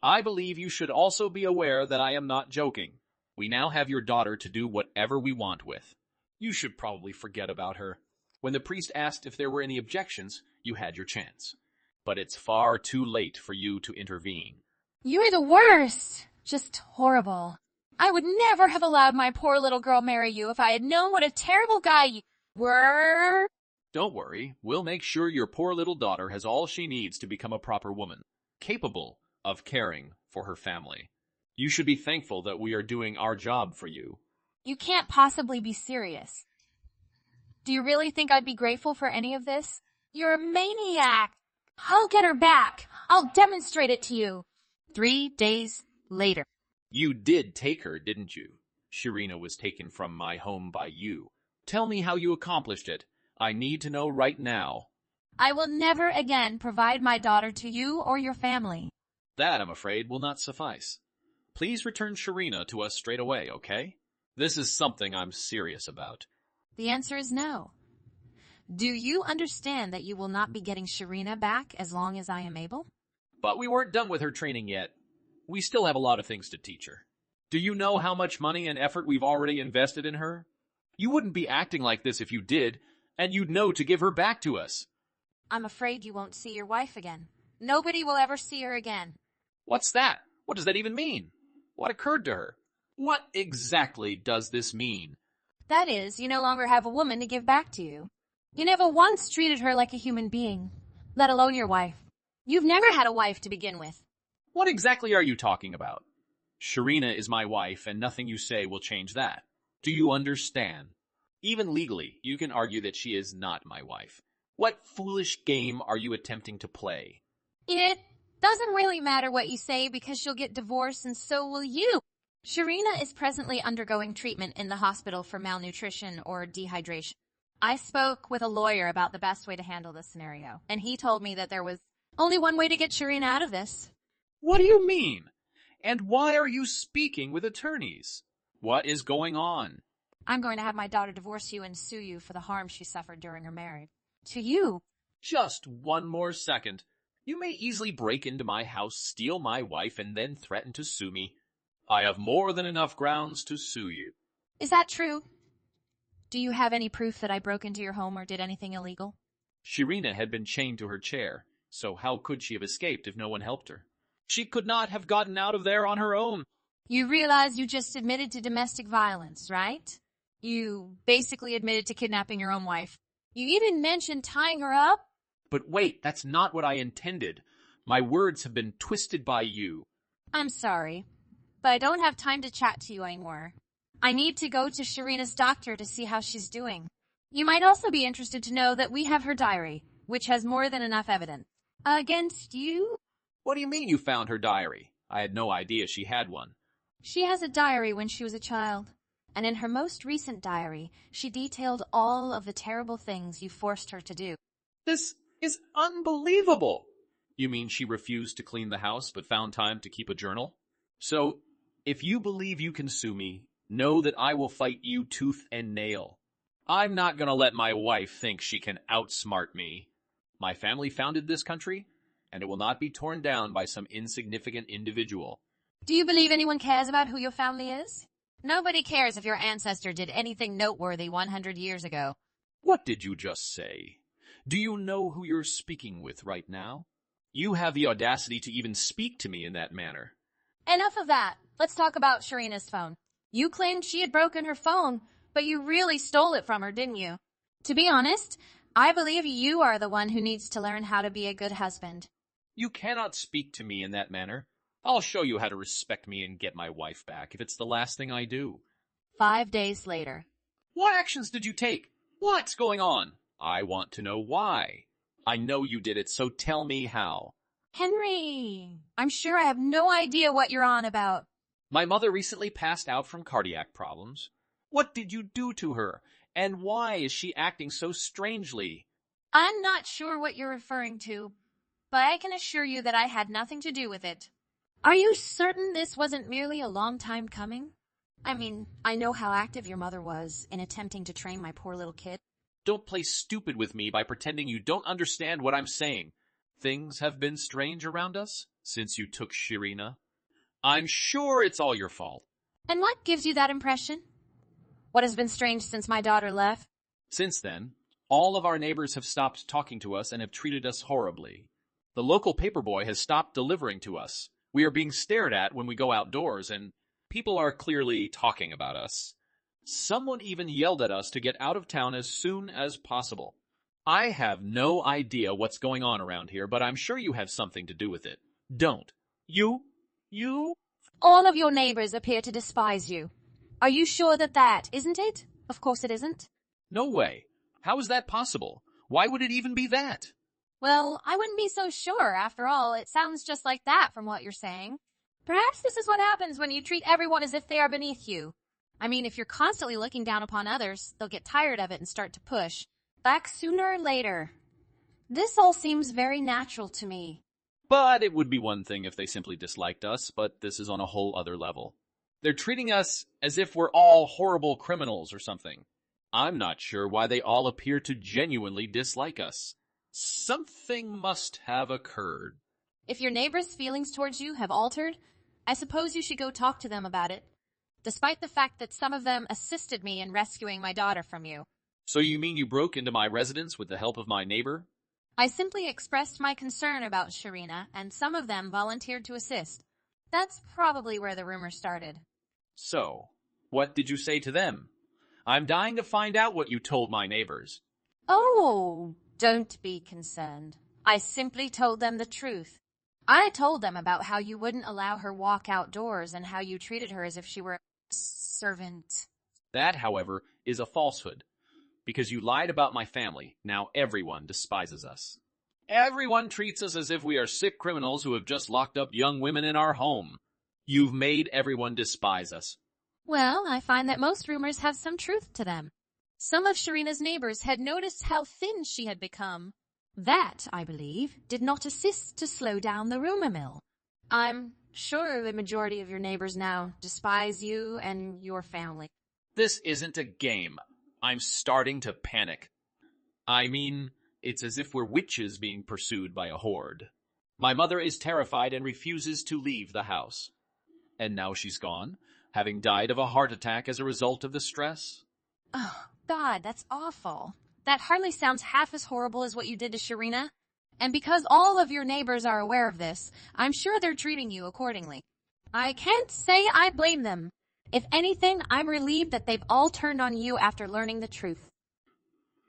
Speaker 6: I believe you should also be aware that I am not joking. We now have your daughter to do whatever we want with. You should probably forget about her. When the priest asked if there were any objections, you had your chance. But it's far too late for you to intervene.
Speaker 7: You're the worst. Just horrible. I would never have allowed my poor little girl marry you if I had known what a terrible guy you were.
Speaker 6: Don't worry, we'll make sure your poor little daughter has all she needs to become a proper woman, capable of caring for her family. You should be thankful that we are doing our job for you.
Speaker 7: You can't possibly be serious. Do you really think I'd be grateful for any of this? You're a maniac. I'll get her back. I'll demonstrate it to you. 3 days later.
Speaker 6: You did take her, didn't you? Sharina was taken from my home by you. Tell me how you accomplished it. I need to know right now.
Speaker 7: I will never again provide my daughter to you or your family.
Speaker 6: That, I'm afraid, will not suffice. Please return Sharina to us straight away, okay? This is something I'm serious about.
Speaker 7: The answer is no. Do you understand that you will not be getting Sharina back as long as I am able?
Speaker 6: But we weren't done with her training yet. We still have a lot of things to teach her. Do you know how much money and effort we've already invested in her? You wouldn't be acting like this if you did, and you'd know to give her back to us.
Speaker 7: I'm afraid you won't see your wife again. Nobody will ever see her again.
Speaker 6: What's that? What does that even mean? What occurred to her? What exactly does this mean?
Speaker 7: That is, you no longer have a woman to give back to you. You never once treated her like a human being, let alone your wife. You've never had a wife to begin with.
Speaker 6: What exactly are you talking about? Sharina is my wife, and nothing you say will change that. Do you understand? Even legally, you can argue that she is not my wife. What foolish game are you attempting to play?
Speaker 7: It doesn't really matter what you say because she'll get divorced and so will you. Sharina is presently undergoing treatment in the hospital for malnutrition or dehydration. I spoke with a lawyer about the best way to handle this scenario, and he told me that there was only one way to get Sharina out of this.
Speaker 6: What do you mean? And why are you speaking with attorneys? What is going on?
Speaker 7: I'm going to have my daughter divorce you and sue you for the harm she suffered during her marriage. To you.
Speaker 6: Just one more second. You may easily break into my house, steal my wife, and then threaten to sue me. I have more than enough grounds to sue you.
Speaker 7: Is that true? Do you have any proof that I broke into your home or did anything illegal?
Speaker 6: Sharina had been chained to her chair, so how could she have escaped if no one helped her? She could not have gotten out of there on her own.
Speaker 7: You realize you just admitted to domestic violence, right? You basically admitted to kidnapping your own wife. You even mentioned tying her up.
Speaker 6: But wait, that's not what I intended. My words have been twisted by you.
Speaker 7: I'm sorry, but I don't have time to chat to you anymore. I need to go to Sharina's doctor to see how she's doing. You might also be interested to know that we have her diary, which has more than enough evidence. Against you?
Speaker 6: What do you mean you found her diary? I had no idea she had one.
Speaker 7: She has a diary when she was a child, and in her most recent diary, she detailed all of the terrible things you forced her to do.
Speaker 6: This is unbelievable. You mean she refused to clean the house but found time to keep a journal? So, if you believe you can sue me, know that I will fight you tooth and nail. I'm not going to let my wife think she can outsmart me. My family founded this country, and it will not be torn down by some insignificant individual.
Speaker 7: Do you believe anyone cares about who your family is? Nobody cares if your ancestor did anything noteworthy 100 years ago.
Speaker 6: What did you just say? Do you know who you're speaking with right now? You have the audacity to even speak to me in that manner.
Speaker 7: Enough of that. Let's talk about Sharina's phone. You claimed she had broken her phone, but you really stole it from her, didn't you? To be honest, I believe you are the one who needs to learn how to be a good husband.
Speaker 6: You cannot speak to me in that manner. I'll show you how to respect me and get my wife back if it's the last thing I do.
Speaker 7: 5 days later.
Speaker 6: What actions did you take? What's going on? I want to know why. I know you did it, so tell me how.
Speaker 7: Henry, I'm sure I have no idea what you're on about.
Speaker 6: My mother recently passed out from cardiac problems. What did you do to her? And why is she acting so strangely?
Speaker 7: I'm not sure what you're referring to, but I can assure you that I had nothing to do with it. Are you certain this wasn't merely a long time coming? I mean, I know how active your mother was in attempting to train my poor little kid.
Speaker 6: Don't play stupid with me by pretending you don't understand what I'm saying. Things have been strange around us since you took Sharina. I'm sure it's all your fault.
Speaker 7: And what gives you that impression? What has been strange since my daughter left?
Speaker 6: Since then, all of our neighbors have stopped talking to us and have treated us horribly. The local paperboy has stopped delivering to us. We are being stared at when we go outdoors, and people are clearly talking about us. Someone even yelled at us to get out of town as soon as possible. I have no idea what's going on around here, but I'm sure you have something to do with it. Don't. You?
Speaker 7: All of your neighbors appear to despise you. Are you sure that isn't it? Of course it isn't.
Speaker 6: No way. How is that possible? Why would it even be that?
Speaker 7: Well, I wouldn't be so sure. After all, it sounds just like that from what you're saying. Perhaps this is what happens when you treat everyone as if they are beneath you. I mean, if you're constantly looking down upon others, they'll get tired of it and start to push back sooner or later. This all seems very natural to me.
Speaker 6: But it would be one thing if they simply disliked us, but this is on a whole other level. They're treating us as if we're all horrible criminals or something. I'm not sure why they all appear to genuinely dislike us. Something must have occurred.
Speaker 7: If your neighbors' feelings towards you have altered, I suppose you should go talk to them about it, despite the fact that some of them assisted me in rescuing my daughter from you.
Speaker 6: So you mean you broke into my residence with the help of my neighbor?
Speaker 7: I simply expressed my concern about Sharina, and some of them volunteered to assist. That's probably where the rumor started.
Speaker 6: So, what did you say to them? I'm dying to find out what you told my neighbors.
Speaker 7: Oh, don't be concerned. I simply told them the truth. I told them about how you wouldn't allow her walk outdoors and how you treated her as if she were a servant.
Speaker 6: That, however, is a falsehood. Because you lied about my family, now everyone despises us. Everyone treats us as if we are sick criminals who have just locked up young women in our home. You've made everyone despise us.
Speaker 7: Well, I find that most rumors have some truth to them. Some of Sharina's neighbors had noticed how thin she had become. That, I believe, did not assist to slow down the rumor mill. I'm sure the majority of your neighbors now despise you and your family.
Speaker 6: This isn't a game. I'm starting to panic. I mean, it's as if we're witches being pursued by a horde. My mother is terrified and refuses to leave the house. And now she's gone, having died of a heart attack as a result of the stress.
Speaker 7: Oh, God, that's awful. That hardly sounds half as horrible as what you did to Sharina. And because all of your neighbors are aware of this, I'm sure they're treating you accordingly. I can't say I blame them. If anything, I'm relieved that they've all turned on you after learning the truth.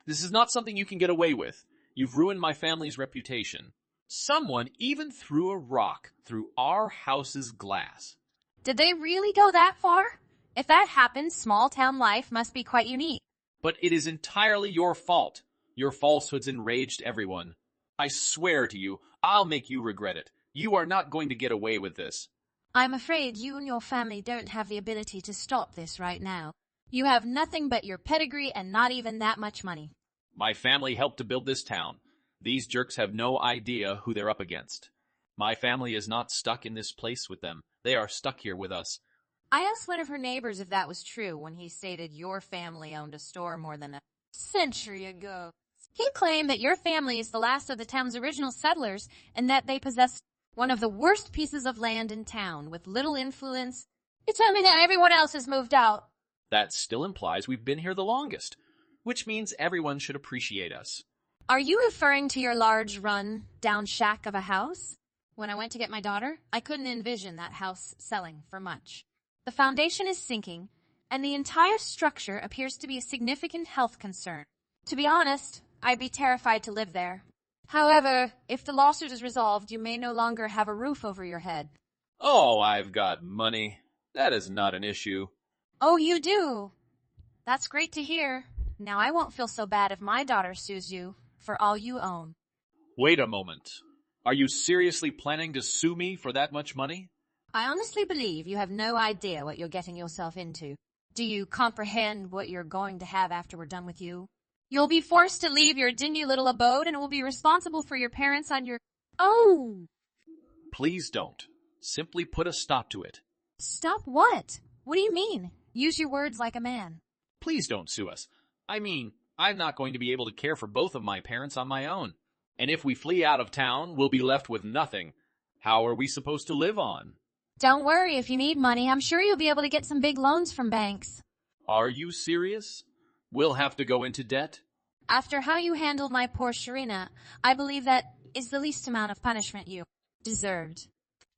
Speaker 6: This is not something you can get away with. You've ruined my family's reputation. Someone even threw a rock through our house's glass.
Speaker 7: Did they really go that far? If that happened, small-town life must be quite unique.
Speaker 6: But it is entirely your fault. Your falsehoods enraged everyone. I swear to you, I'll make you regret it. You are not going to get away with this.
Speaker 7: I'm afraid you and your family don't have the ability to stop this right now. You have nothing but your pedigree and not even that much money.
Speaker 6: My family helped to build this town. These jerks have no idea who they're up against. My family is not stuck in this place with them. They are stuck here with us.
Speaker 7: I asked one of her neighbors if that was true when he stated your family owned a store more than a century ago. He claimed that your family is the last of the town's original settlers and that they possess one of the worst pieces of land in town with little influence. You tell me that everyone else has moved out.
Speaker 6: That still implies we've been here the longest, which means everyone should appreciate us.
Speaker 7: Are you referring to your large run-down shack of a house? When I went to get my daughter, I couldn't envision that house selling for much. The foundation is sinking, and the entire structure appears to be a significant health concern. To be honest, I'd be terrified to live there. However, if the lawsuit is resolved, you may no longer have a roof over your head.
Speaker 6: Oh, I've got money. That is not an issue.
Speaker 7: Oh, you do? That's great to hear. Now I won't feel so bad if my daughter sues you for all you own.
Speaker 6: Wait a moment. Are you seriously planning to sue me for that much money?
Speaker 7: I honestly believe you have no idea what you're getting yourself into. Do you comprehend what you're going to have after we're done with you? You'll be forced to leave your dingy little abode and will be responsible for your parents on your own.
Speaker 6: Please don't. Simply put a stop to it.
Speaker 7: Stop what? What do you mean? Use your words like a man.
Speaker 6: Please don't sue us. I mean, I'm not going to be able to care for both of my parents on my own. And if we flee out of town, we'll be left with nothing. How are we supposed to live on?
Speaker 7: Don't worry, if you need money, I'm sure you'll be able to get some big loans from banks.
Speaker 6: Are you serious? We'll have to go into debt?
Speaker 7: After how you handled my poor Sharina, I believe that is the least amount of punishment you deserved.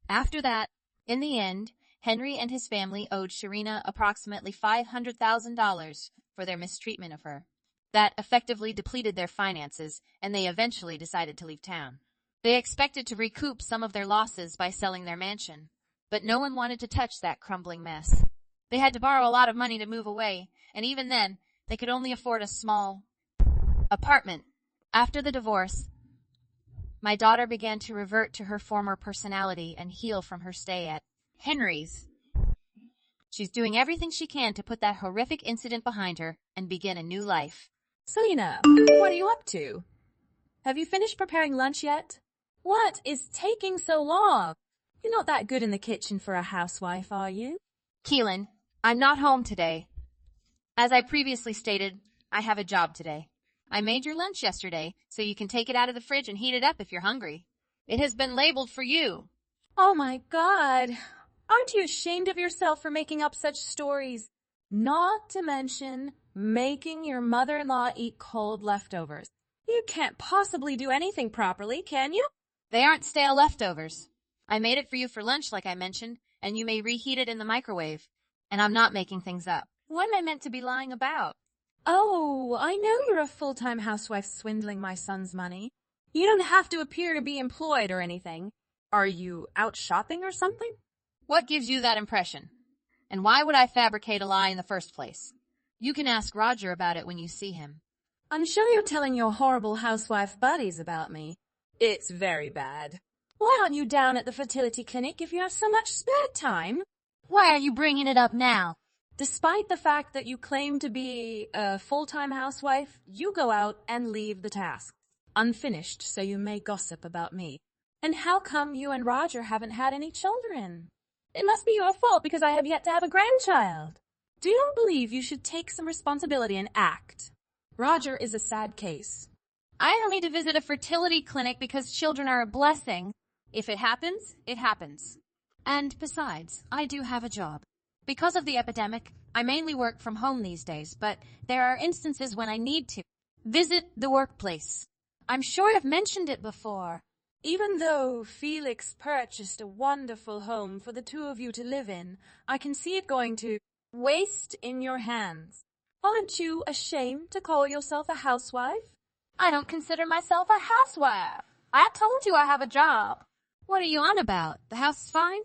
Speaker 7: After that, in the end, Henry and his family owed Sharina approximately $500,000 for their mistreatment of her. That effectively depleted their finances, and they eventually decided to leave town. They expected to recoup some of their losses by selling their mansion, but no one wanted to touch that crumbling mess. They had to borrow a lot of money to move away, and even then, they could only afford a small apartment. After the divorce, my daughter began to revert to her former personality and heal from her stay at Henry's. She's doing everything she can to put that horrific incident behind her and begin a new life.
Speaker 8: Selena, what are you up to? Have you finished preparing lunch yet? What is taking so long? You're not that good in the kitchen for a housewife, are you?
Speaker 7: Keelan, I'm not home today. As I previously stated, I have a job today. I made your lunch yesterday, so you can take it out of the fridge and heat it up if you're hungry. It has been labeled for you.
Speaker 8: Oh my God. Aren't you ashamed of yourself for making up such stories? Not to mention making your mother-in-law eat cold leftovers. You can't possibly do anything properly, can you?
Speaker 7: They aren't stale leftovers. I made it for you for lunch, like I mentioned, and you may reheat it in the microwave. And I'm not making things up. What am I meant to be lying about?
Speaker 8: Oh, I know you're a full-time housewife swindling my son's money. You don't have to appear to be employed or anything. Are you out shopping or something?
Speaker 7: What gives you that impression? And why would I fabricate a lie in the first place? You can ask Roger about it when you see him.
Speaker 8: I'm sure you're telling your horrible housewife buddies about me. It's very bad. Why aren't you down at the fertility clinic if you have so much spare time?
Speaker 7: Why are you bringing it up now?
Speaker 8: Despite the fact that you claim to be a full-time housewife, you go out and leave the tasks unfinished so you may gossip about me. And how come you and Roger haven't had any children? It must be your fault because I have yet to have a grandchild. Do you not believe you should take some responsibility and act? Roger is a sad case.
Speaker 7: I don't need to visit a fertility clinic because children are a blessing. If it happens, it happens. And besides, I do have a job. Because of the epidemic, I mainly work from home these days, but there are instances when I need to visit the workplace. I'm sure I've mentioned it before.
Speaker 8: Even though Felix purchased a wonderful home for the two of you to live in, I can see it going to waste in your hands. Aren't you ashamed to call yourself a housewife?
Speaker 7: I don't consider myself a housewife. I told you I have a job. What are you on about? The house is fine?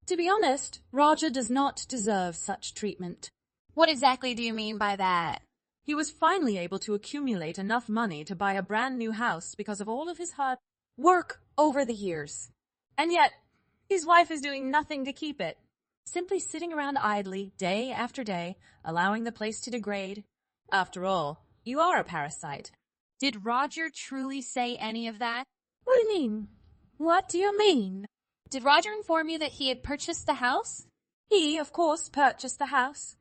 Speaker 8: To be honest, Roger does not deserve such treatment.
Speaker 7: What exactly do you mean by that?
Speaker 8: He was finally able to accumulate enough money to buy a brand new house because of all of his hard work over the years. And yet, his wife is doing nothing to keep it, simply sitting around idly day after day, allowing the place to degrade. After all, you are a parasite.
Speaker 7: Did Roger truly say any of that?
Speaker 8: What do you mean? What do you mean?
Speaker 7: Did Roger inform you that he had purchased the house?
Speaker 8: He, of course, purchased the house.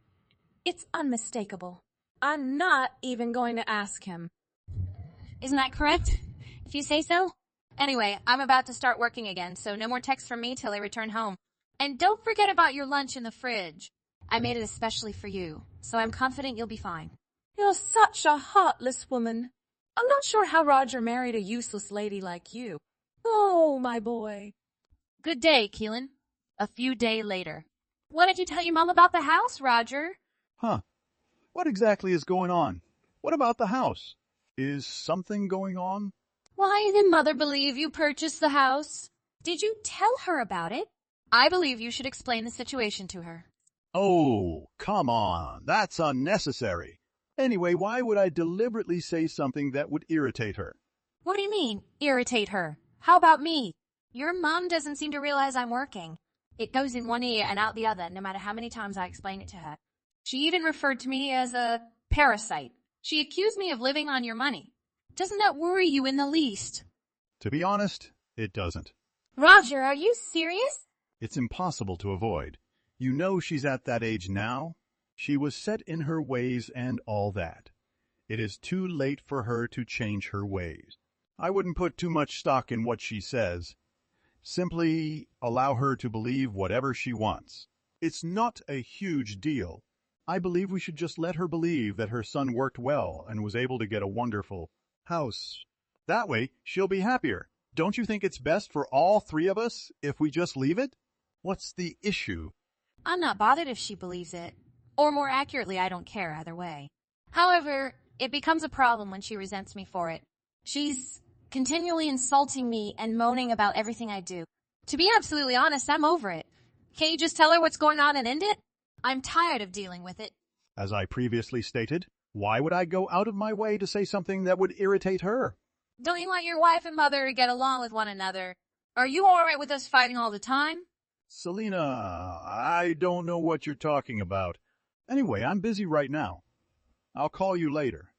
Speaker 8: It's unmistakable. I'm not even going to ask him.
Speaker 7: Isn't that correct? If you say so? Anyway, I'm about to start working again, so no more texts from me till I return home. And don't forget about your lunch in the fridge. I made it especially for you, so I'm confident you'll be fine.
Speaker 8: You're such a heartless woman. I'm not sure how Roger married a useless lady like you. Oh, my boy.
Speaker 7: Good day, Keelan. A few days later. What did you tell your mom about the house, Roger?
Speaker 9: Huh. What exactly is going on? What about the house? Is something going on?
Speaker 7: Why did Mother believe you purchased the house? Did you tell her about it? I believe you should explain the situation to her.
Speaker 9: Oh, come on. That's unnecessary. Anyway, why would I deliberately say something that would irritate her?
Speaker 7: What do you mean, irritate her? How about me? Your mom doesn't seem to realize I'm working. It goes in one ear and out the other, no matter how many times I explain it to her. She even referred to me as a parasite. She accused me of living on your money. Doesn't that worry you in the least?
Speaker 9: To be honest, it doesn't.
Speaker 7: Roger, are you serious?
Speaker 9: It's impossible to avoid. You know she's at that age now. She was set in her ways and all that. It is too late for her to change her ways. I wouldn't put too much stock in what she says. Simply allow her to believe whatever she wants. It's not a huge deal. I believe we should just let her believe that her son worked well and was able to get a wonderful house. That way, she'll be happier. Don't you think it's best for all three of us if we just leave it? What's the issue?
Speaker 7: I'm not bothered if she believes it. Or more accurately, I don't care either way. However, it becomes a problem when she resents me for it. She's continually insulting me and moaning about everything I do. To be absolutely honest, I'm over it. Can't you just tell her what's going on and end it? I'm tired of dealing with it.
Speaker 9: As I previously stated, why would I go out of my way to say something that would irritate her?
Speaker 7: Don't you want your wife and mother to get along with one another? Are you all right with us fighting all the time?
Speaker 9: Selena, I don't know what you're talking about. Anyway, I'm busy right now. I'll call you later.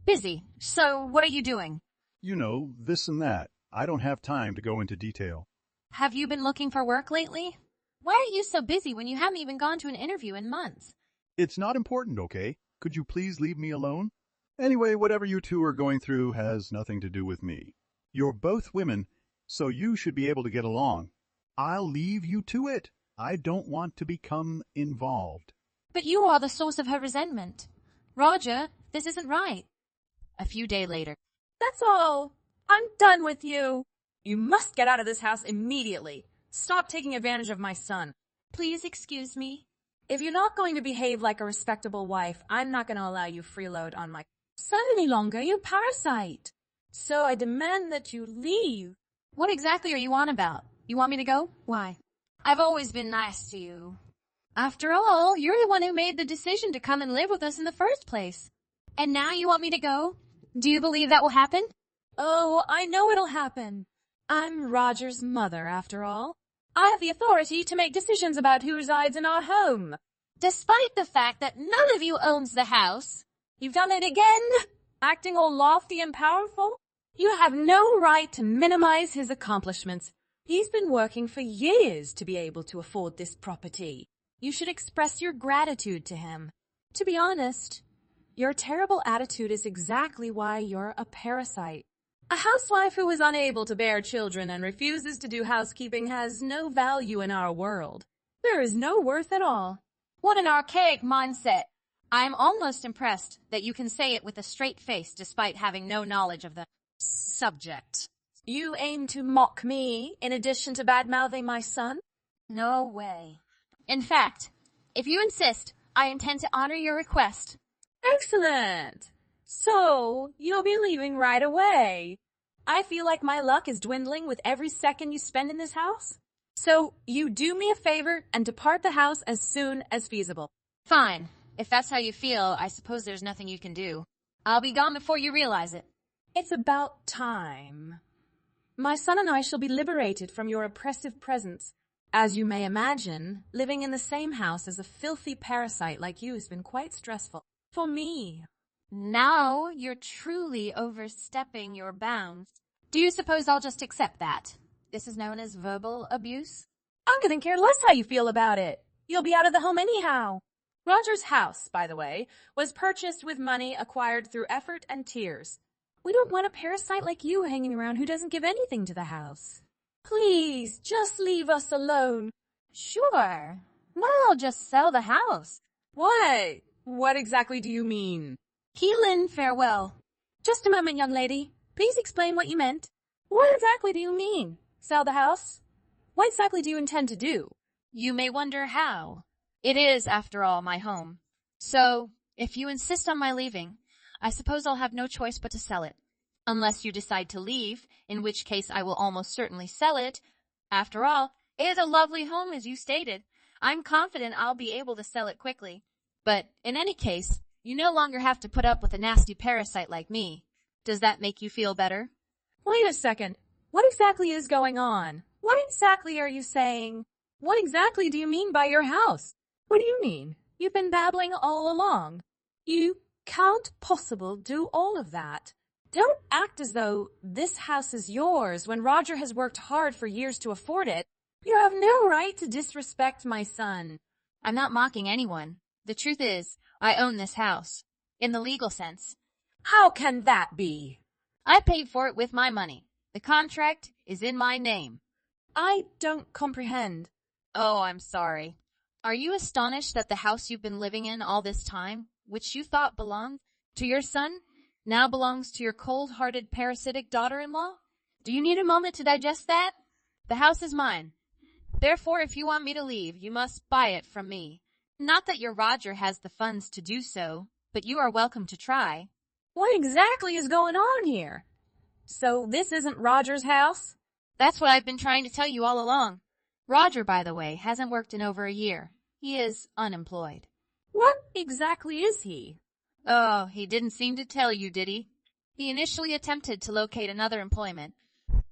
Speaker 7: Busy? So what are you doing?
Speaker 9: You know, this and that. I don't have time to go into detail.
Speaker 7: Have you been looking for work lately? Why are you so busy when you haven't even gone to an interview in months?
Speaker 9: It's not important, okay? Could you please leave me alone? Anyway, whatever you two are going through has nothing to do with me. You're both women, so you should be able to get along. I'll leave you to it. I don't want to become involved.
Speaker 7: But you are the source of her resentment. Roger, this isn't right. A few days later.
Speaker 8: That's all. I'm done with you. You must get out of this house immediately. Stop taking advantage of my son.
Speaker 7: Please excuse me.
Speaker 8: If you're not going to behave like a respectable wife, I'm not going to allow you freeload on my son any longer, you parasite. So I demand that you leave.
Speaker 7: What exactly are you on about? You want me to go? Why? I've always been nice to you. After all, you're the one who made the decision to come and live with us in the first place. And now you want me to go? Do you believe that will happen?
Speaker 8: Oh, I know it'll happen. I'm Roger's mother, after all. I have the authority to make decisions about who resides in our home.
Speaker 7: Despite the fact that none of you owns the house.
Speaker 8: You've done it again, acting all lofty and powerful. You have no right to minimize his accomplishments. He's been working for years to be able to afford this property. You should express your gratitude to him. To be honest, your terrible attitude is exactly why you're a parasite. A housewife who is unable to bear children and refuses to do housekeeping has no value in our world. There is no worth at all.
Speaker 7: What an archaic mindset. I'm almost impressed that you can say it with a straight face despite having no knowledge of the subject.
Speaker 8: You aim to mock me in addition to bad-mouthing my son?
Speaker 7: No way. In fact, if you insist, I intend to honor your request.
Speaker 8: Excellent. So, you'll be leaving right away. I feel like my luck is dwindling with every second you spend in this house. So, you do me a favor and depart the house as soon as feasible.
Speaker 7: Fine. If that's how you feel, I suppose there's nothing you can do. I'll be gone before you realize it.
Speaker 8: It's about time. My son and I shall be liberated from your oppressive presence. As you may imagine, living in the same house as a filthy parasite like you has been quite stressful. For me.
Speaker 7: Now you're truly overstepping your bounds. Do you suppose I'll just accept that? This is known as verbal abuse?
Speaker 8: I couldn't care less how you feel about it. You'll be out of the home anyhow. Roger's house, by the way, was purchased with money acquired through effort and tears. We don't want a parasite like you hanging around who doesn't give anything to the house. Please, just leave us alone.
Speaker 7: Sure. Now I'll just sell the house.
Speaker 8: What? What exactly do you mean?
Speaker 7: Keelan, farewell.
Speaker 8: Just a moment, young lady. Please explain what you meant. What exactly do you mean? Sell the house? What exactly do you intend to do?
Speaker 7: You may wonder how. It is, after all, my home. So, if you insist on my leaving, I suppose I'll have no choice but to sell it. Unless you decide to leave, in which case I will almost certainly sell it. After all, it is a lovely home, as you stated. I'm confident I'll be able to sell it quickly. But, in any case, you no longer have to put up with a nasty parasite like me. Does that make you feel better?
Speaker 8: Wait a second. What exactly is going on? What exactly are you saying? What exactly do you mean by your house? What do you mean? You've been babbling all along. You can't possibly do all of that. Don't act as though this house is yours when Roger has worked hard for years to afford it. You have no right to disrespect my son.
Speaker 7: I'm not mocking anyone. The truth is, I own this house. In the legal sense.
Speaker 8: How can that be?
Speaker 7: I paid for it with my money. The contract is in my name.
Speaker 8: I don't comprehend.
Speaker 7: Oh, I'm sorry. Are you astonished that the house you've been living in all this time, which you thought belonged to your son, now belongs to your cold-hearted parasitic daughter-in-law? Do you need a moment to digest that? The house is mine. Therefore, if you want me to leave, you must buy it from me. Not that your Roger has the funds to do so, but you are welcome to try.
Speaker 8: What exactly is going on here? So this isn't Roger's house?
Speaker 7: That's what I've been trying to tell you all along. Roger, by the way, hasn't worked in over a year. He is unemployed.
Speaker 8: What exactly is he?
Speaker 7: Oh, he didn't seem to tell you, did he? He initially attempted to locate another employment,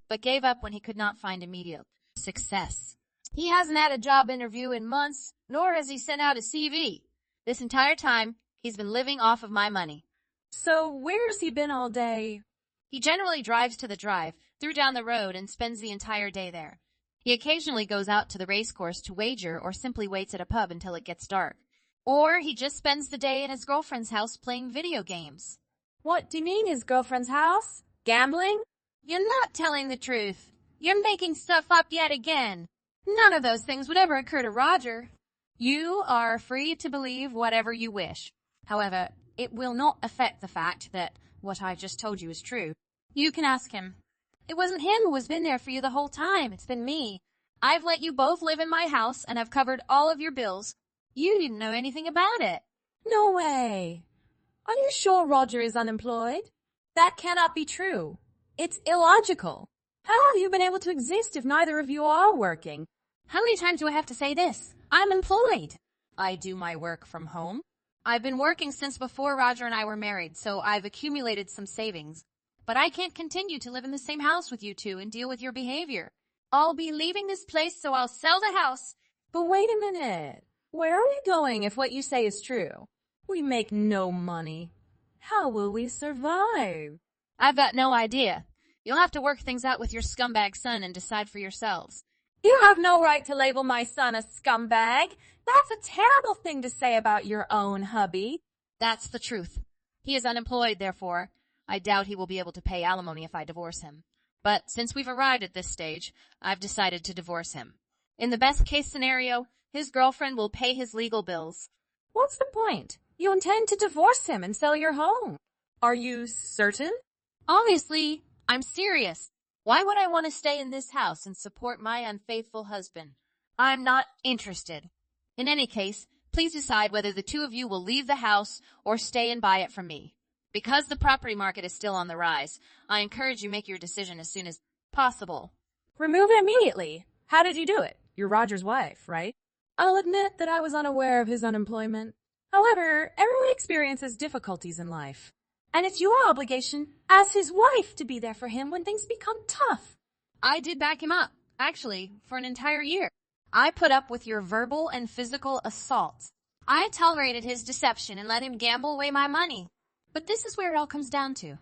Speaker 7: but gave up when he could not find immediate success. He hasn't had a job interview in months, nor has he sent out a CV. This entire time, he's been living off of my money.
Speaker 8: So where's he been all day?
Speaker 7: He generally drives to the drive, through down the road, and spends the entire day there. He occasionally goes out to the racecourse to wager or simply waits at a pub until it gets dark. Or he just spends the day at his girlfriend's house playing video games.
Speaker 8: What do you mean, his girlfriend's house? Gambling?
Speaker 7: You're not telling the truth. You're making stuff up yet again. None of those things would ever occur to Roger. You are free to believe whatever you wish. However, it will not affect the fact that what I've just told you is true. You can ask him. It wasn't him who has been there for you the whole time. It's been me. I've let you both live in my house, and I've covered all of your bills. You didn't know anything about it.
Speaker 8: No way. Are you sure Roger is unemployed? That cannot be true. It's illogical. How have you been able to exist if neither of you are working?
Speaker 7: How many times do I have to say this? I'm employed. I do my work from home. I've been working since before Roger and I were married, so I've accumulated some savings. But I can't continue to live in the same house with you two and deal with your behavior. I'll be leaving this place, so I'll sell the house.
Speaker 8: But wait a minute. Where are we going if what you say is true? We make no money. How will we survive?
Speaker 7: I've got no idea. You'll have to work things out with your scumbag son and decide for yourselves.
Speaker 8: You have no right to label my son a scumbag. That's a terrible thing to say about your own hubby.
Speaker 7: That's the truth. He is unemployed, therefore. I doubt he will be able to pay alimony if I divorce him. But since we've arrived at this stage, I've decided to divorce him. In the best case scenario, his girlfriend will pay his legal bills.
Speaker 8: What's the point? You intend to divorce him and sell your home. Are you certain?
Speaker 7: Obviously, I'm serious. Why would I want to stay in this house and support my unfaithful husband? I'm not interested. In any case, please decide whether the two of you will leave the house or stay and buy it from me. Because the property market is still on the rise, I encourage you make your decision as soon as possible.
Speaker 8: Remove it immediately. How did you do it? You're Roger's wife, right? I'll admit that I was unaware of his unemployment. However, everyone experiences difficulties in life. And it's your obligation as his wife to be there for him when things become tough.
Speaker 7: I did back him up, actually, for an entire year. I put up with your verbal and physical assaults. I tolerated his deception and let him gamble away my money. But this is where it all comes down to.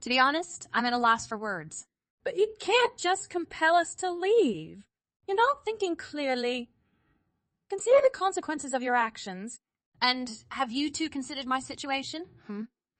Speaker 7: To be honest, I'm at a loss for words.
Speaker 8: But you can't just compel us to leave. You're not thinking clearly. Consider the consequences of your actions.
Speaker 7: And have you two considered my situation?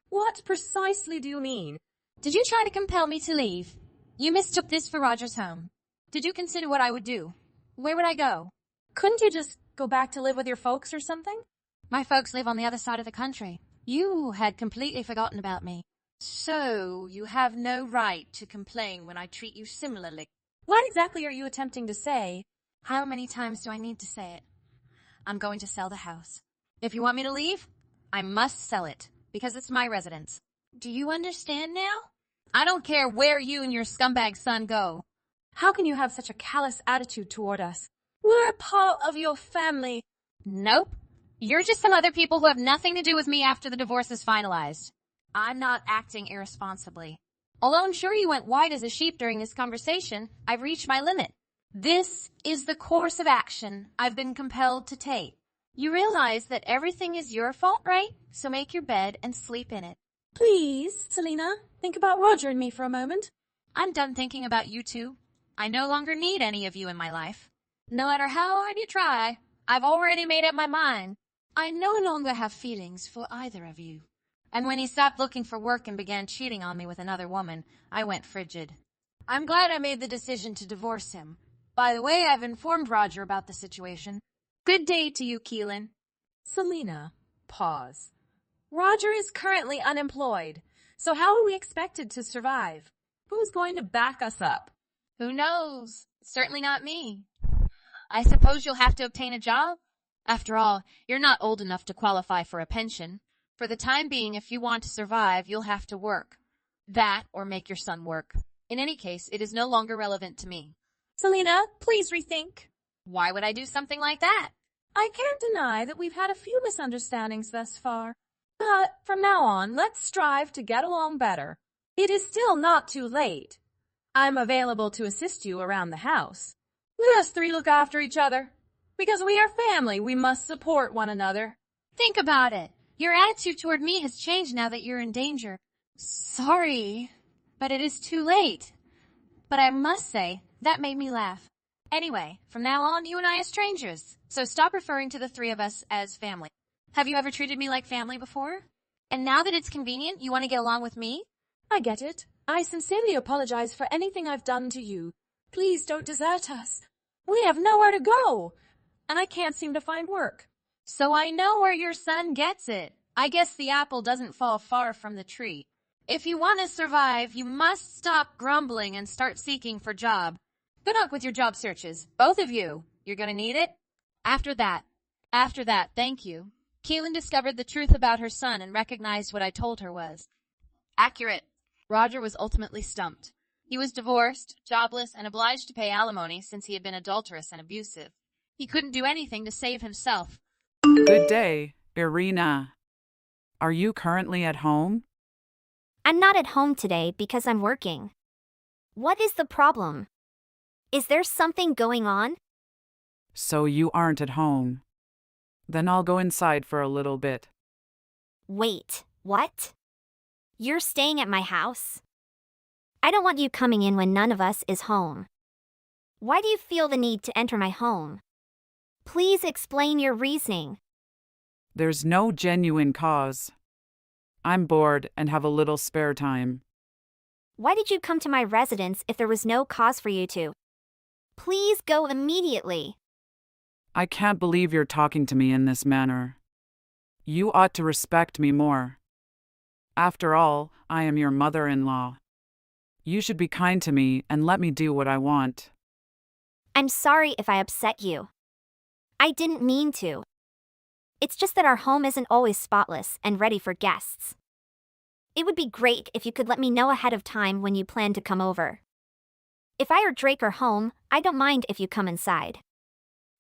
Speaker 8: What precisely do you mean?
Speaker 7: Did you try to compel me to leave? You mistook this for Roger's home. Did you consider what I would do? Where would I go?
Speaker 8: Couldn't you just go back to live with your folks or something?
Speaker 7: My folks live on the other side of the country. You had completely forgotten about me. So, you have no right to complain when I treat you similarly.
Speaker 8: What exactly are you attempting to say?
Speaker 7: How many times do I need to say it? I'm going to sell the house. If you want me to leave, I must sell it, because it's my residence. Do you understand now? I don't care where you and your scumbag son go.
Speaker 8: How can you have such a callous attitude toward us? We're a part of your family.
Speaker 7: Nope. You're just some other people who have nothing to do with me after the divorce is finalized. I'm not acting irresponsibly. Although I'm sure you went white as a sheep during this conversation, I've reached my limit. This is the course of action I've been compelled to take. You realize that everything is your fault, right? So make your bed and sleep in it.
Speaker 8: Please, Selena, think about Roger and me for a moment.
Speaker 7: I'm done thinking about you two. I no longer need any of you in my life. No matter how hard you try, I've already made up my mind. I no longer have feelings for either of you. And when he stopped looking for work and began cheating on me with another woman, I went frigid. I'm glad I made the decision to divorce him. By the way, I've informed Roger about the situation. Good day to you, Keelan.
Speaker 8: Selena, pause. Roger is currently unemployed, so how are we expected to survive? Who's going to back us up?
Speaker 7: Who knows? Certainly not me. I suppose you'll have to obtain a job? After all, you're not old enough to qualify for a pension. For the time being, if you want to survive, you'll have to work. That, or make your son work. In any case, it is no longer relevant to me.
Speaker 8: Selena, please rethink.
Speaker 7: Why would I do something like that?
Speaker 8: I can't deny that we've had a few misunderstandings thus far. But from now on, let's strive to get along better. It is still not too late. I'm available to assist you around the house. Let us three look after each other. Because we are family, we must support one another.
Speaker 7: Think about it. Your attitude toward me has changed now that you're in danger. Sorry, but it is too late. But I must say, that made me laugh. Anyway, from now on, you and I are strangers. So stop referring to the three of us as family. Have you ever treated me like family before? And now that it's convenient, you want to get along with me?
Speaker 8: I get it. I sincerely apologize for anything I've done to you. Please don't desert us. We have nowhere to go. And I can't seem to find work.
Speaker 7: So I know where your son gets it. I guess the apple doesn't fall far from the tree. If you want to survive, you must stop grumbling and start seeking for a job. Good luck with your job searches, both of you. You're going to need it. After that, thank you. Keelan discovered the truth about her son and recognized what I told her was accurate. Roger was ultimately stumped. He was divorced, jobless, and obliged to pay alimony since he had been adulterous and abusive. He couldn't do anything to save himself.
Speaker 10: Good day, Irina. Are you currently at home?
Speaker 5: I'm not at home today because I'm working. What is the problem? Is there something going on?
Speaker 10: So you aren't at home. Then I'll go inside for a little bit.
Speaker 5: Wait, what? You're staying at my house? I don't want you coming in when none of us is home. Why do you feel the need to enter my home? Please explain your reasoning.
Speaker 10: There's no genuine cause. I'm bored and have a little spare time.
Speaker 5: Why did you come to my residence if there was no cause for you to? Please go immediately.
Speaker 10: I can't believe you're talking to me in this manner. You ought to respect me more. After all, I am your mother-in-law. You should be kind to me and let me do what I want.
Speaker 5: I'm sorry if I upset you. I didn't mean to. It's just that our home isn't always spotless and ready for guests. It would be great if you could let me know ahead of time when you plan to come over. If I or Drake are home, I don't mind if you come inside.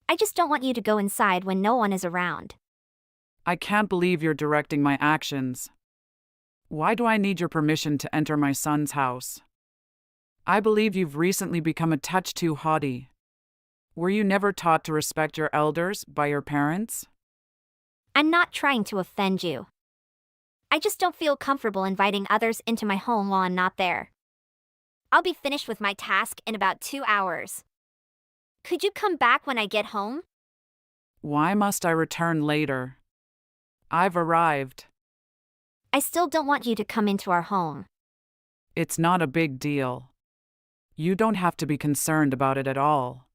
Speaker 5: I just don't want you to go inside when no one is around.
Speaker 10: I can't believe you're directing my actions. Why do I need your permission to enter my son's house? I believe you've recently become a touch too haughty. Were you never taught to respect your elders by your parents?
Speaker 5: I'm not trying to offend you. I just don't feel comfortable inviting others into my home while I'm not there. I'll be finished with my task in about 2 hours. Could you come back when I get home?
Speaker 10: Why must I return later? I've arrived.
Speaker 5: I still don't want you to come into our home.
Speaker 10: It's not a big deal. You don't have to be concerned about it at all.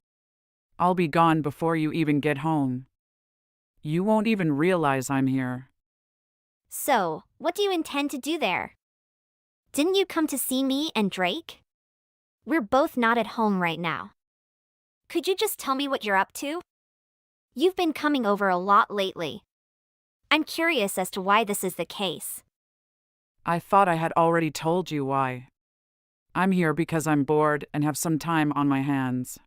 Speaker 10: I'll be gone before you even get home. You won't even realize I'm here.
Speaker 5: So, what do you intend to do there? Didn't you come to see me and Drake? We're both not at home right now. Could you just tell me what you're up to? You've been coming over a lot lately. I'm curious as to why this is the case.
Speaker 10: I thought I had already told you why. I'm here because I'm bored and have some time on my hands.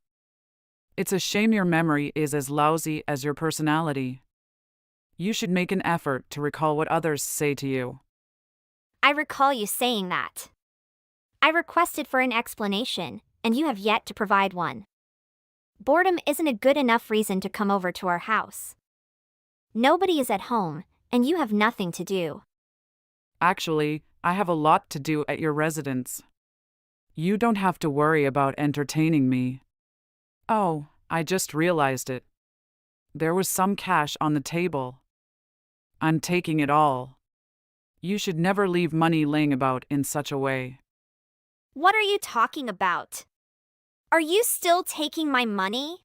Speaker 10: It's a shame your memory is as lousy as your personality. You should make an effort to recall what others say to you.
Speaker 5: I recall you saying that. I requested for an explanation, and you have yet to provide one. Boredom isn't a good enough reason to come over to our house. Nobody is at home, and you have nothing to do.
Speaker 10: Actually, I have a lot to do at your residence. You don't have to worry about entertaining me. Oh, I just realized it. There was some cash on the table. I'm taking it all. You should never leave money laying about in such a way.
Speaker 5: What are you talking about? Are you still taking my money?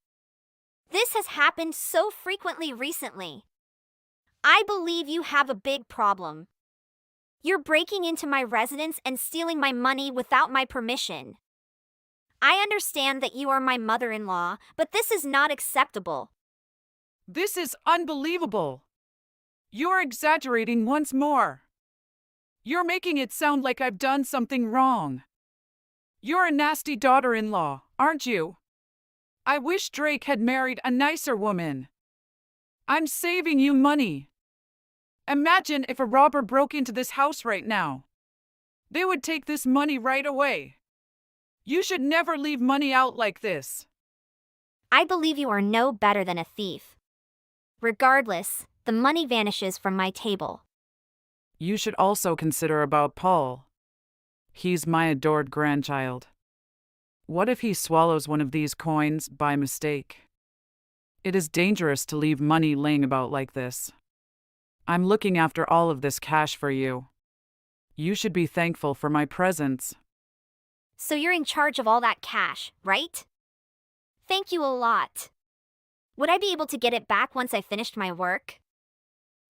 Speaker 5: This has happened so frequently recently. I believe you have a big problem. You're breaking into my residence and stealing my money without my permission. I understand that you are my mother-in-law, but this is not acceptable.
Speaker 10: This is unbelievable. You're exaggerating once more. You're making it sound like I've done something wrong. You're a nasty daughter-in-law, aren't you? I wish Drake had married a nicer woman. I'm saving you money. Imagine if a robber broke into this house right now. They would take this money right away. You should never leave money out like this.
Speaker 5: I believe you are no better than a thief. Regardless, the money vanishes from my table.
Speaker 10: You should also consider about Paul. He's my adored grandchild. What if he swallows one of these coins by mistake? It is dangerous to leave money laying about like this. I'm looking after all of this cash for you. You should be thankful for my presence.
Speaker 5: So you're in charge of all that cash, right? Thank you a lot. Would I be able to get it back once I finished my work?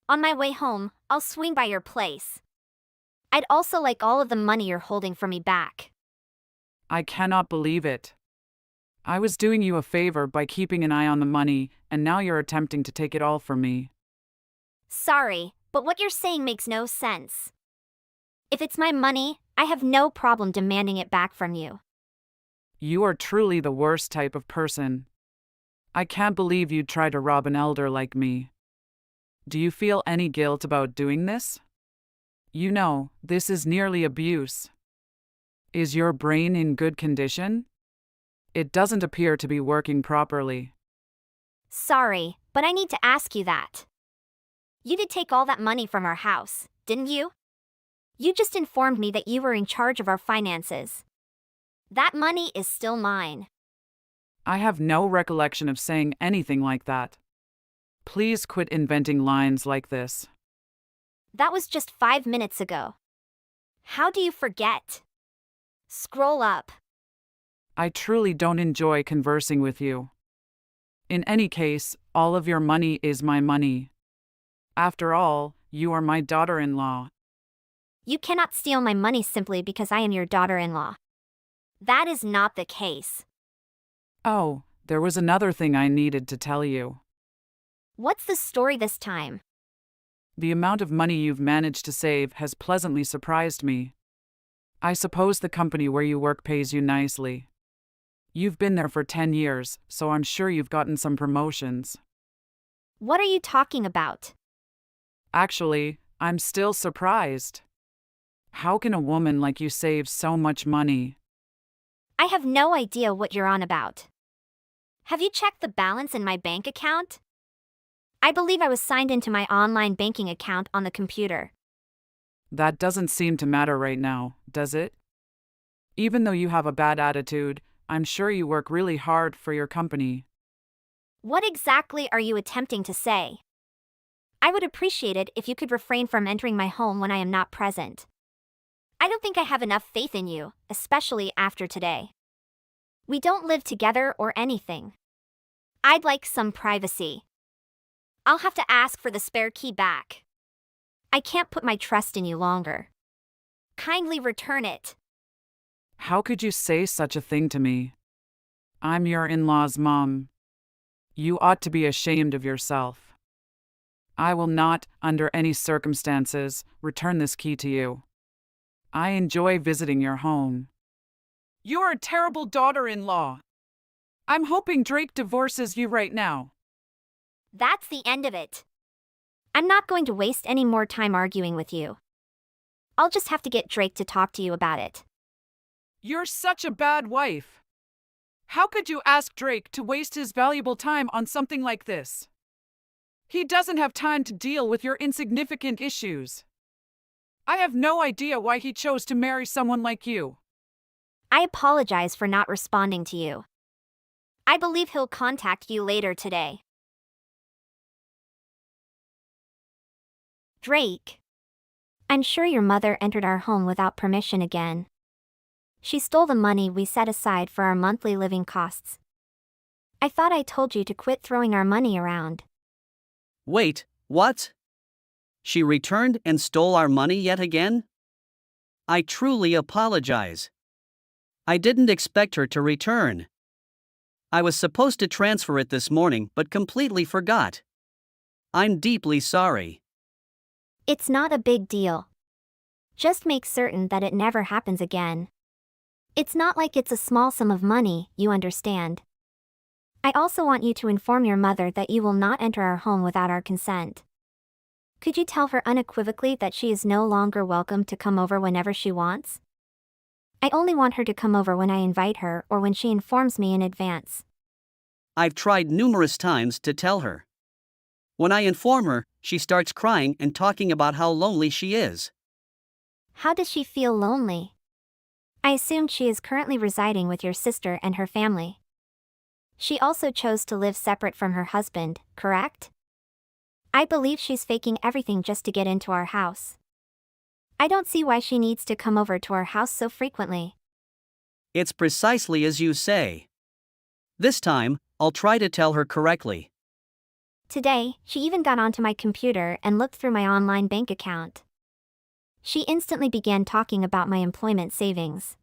Speaker 5: On my way home, I'll swing by your place. I'd also like all of the money you're holding for me back.
Speaker 10: I cannot believe it. I was doing you a favor by keeping an eye on the money, and now you're attempting to take it all from me.
Speaker 5: Sorry, but what you're saying makes no sense. If it's my money, I have no problem demanding it back from you.
Speaker 10: You are truly the worst type of person. I can't believe you'd try to rob an elder like me. Do you feel any guilt about doing this? You know, this is nearly abuse. Is your brain in good condition? It doesn't appear to be working properly.
Speaker 5: Sorry, but I need to ask you that. You did take all that money from our house, didn't you? You just informed me that you were in charge of our finances. That money is still mine.
Speaker 10: I have no recollection of saying anything like that. Please quit inventing lines like this.
Speaker 5: That was just 5 minutes ago. How do you forget? Scroll up.
Speaker 10: I truly don't enjoy conversing with you. In any case, all of your money is my money. After all, you are my daughter-in-law.
Speaker 5: You cannot steal my money simply because I am your daughter-in-law. That is not the case.
Speaker 10: Oh, there was another thing I needed to tell you.
Speaker 5: What's the story this time?
Speaker 10: The amount of money you've managed to save has pleasantly surprised me. I suppose the company where you work pays you nicely. You've been there for 10 years, so I'm sure you've gotten some promotions.
Speaker 5: What are you talking about?
Speaker 10: Actually, I'm still surprised. How can a woman like you save so much money?
Speaker 5: I have no idea what you're on about. Have you checked the balance in my bank account? I believe I was signed into my online banking account on the computer.
Speaker 10: That doesn't seem to matter right now, does it? Even though you have a bad attitude, I'm sure you work really hard for your company.
Speaker 5: What exactly are you attempting to say? I would appreciate it if you could refrain from entering my home when I am not present. I don't think I have enough faith in you, especially after today. We don't live together or anything. I'd like some privacy. I'll have to ask for the spare key back. I can't put my trust in you longer. Kindly return it.
Speaker 10: How could you say such a thing to me? I'm your in-law's mom. You ought to be ashamed of yourself. I will not, under any circumstances, return this key to you. I enjoy visiting your home. You're a terrible daughter-in-law. I'm hoping Drake divorces you right now.
Speaker 5: That's the end of it. I'm not going to waste any more time arguing with you. I'll just have to get Drake to talk to you about it.
Speaker 10: You're such a bad wife. How could you ask Drake to waste his valuable time on something like this? He doesn't have time to deal with your insignificant issues. I have no idea why he chose to marry someone like you.
Speaker 5: I apologize for not responding to you. I believe he'll contact you later today. Drake. I'm sure your mother entered our home without permission again. She stole the money we set aside for our monthly living costs. I thought I told you to quit throwing our money around.
Speaker 11: Wait, what? She returned and stole our money yet again? I truly apologize. I didn't expect her to return. I was supposed to transfer it this morning but completely forgot. I'm deeply sorry.
Speaker 5: It's not a big deal. Just make certain that it never happens again. It's not like it's a small sum of money, you understand. I also want you to inform your mother that you will not enter our home without our consent. Could you tell her unequivocally that she is no longer welcome to come over whenever she wants? I only want her to come over when I invite her or when she informs me in advance.
Speaker 11: I've tried numerous times to tell her. When I inform her, she starts crying and talking about how lonely she is.
Speaker 5: How does she feel lonely? I assume she is currently residing with your sister and her family. She also chose to live separate from her husband, correct? I believe she's faking everything just to get into our house. I don't see why she needs to come over to our house so frequently.
Speaker 11: It's precisely as you say. This time, I'll try to tell her correctly.
Speaker 5: Today, she even got onto my computer and looked through my online bank account. She instantly began talking about my employment savings.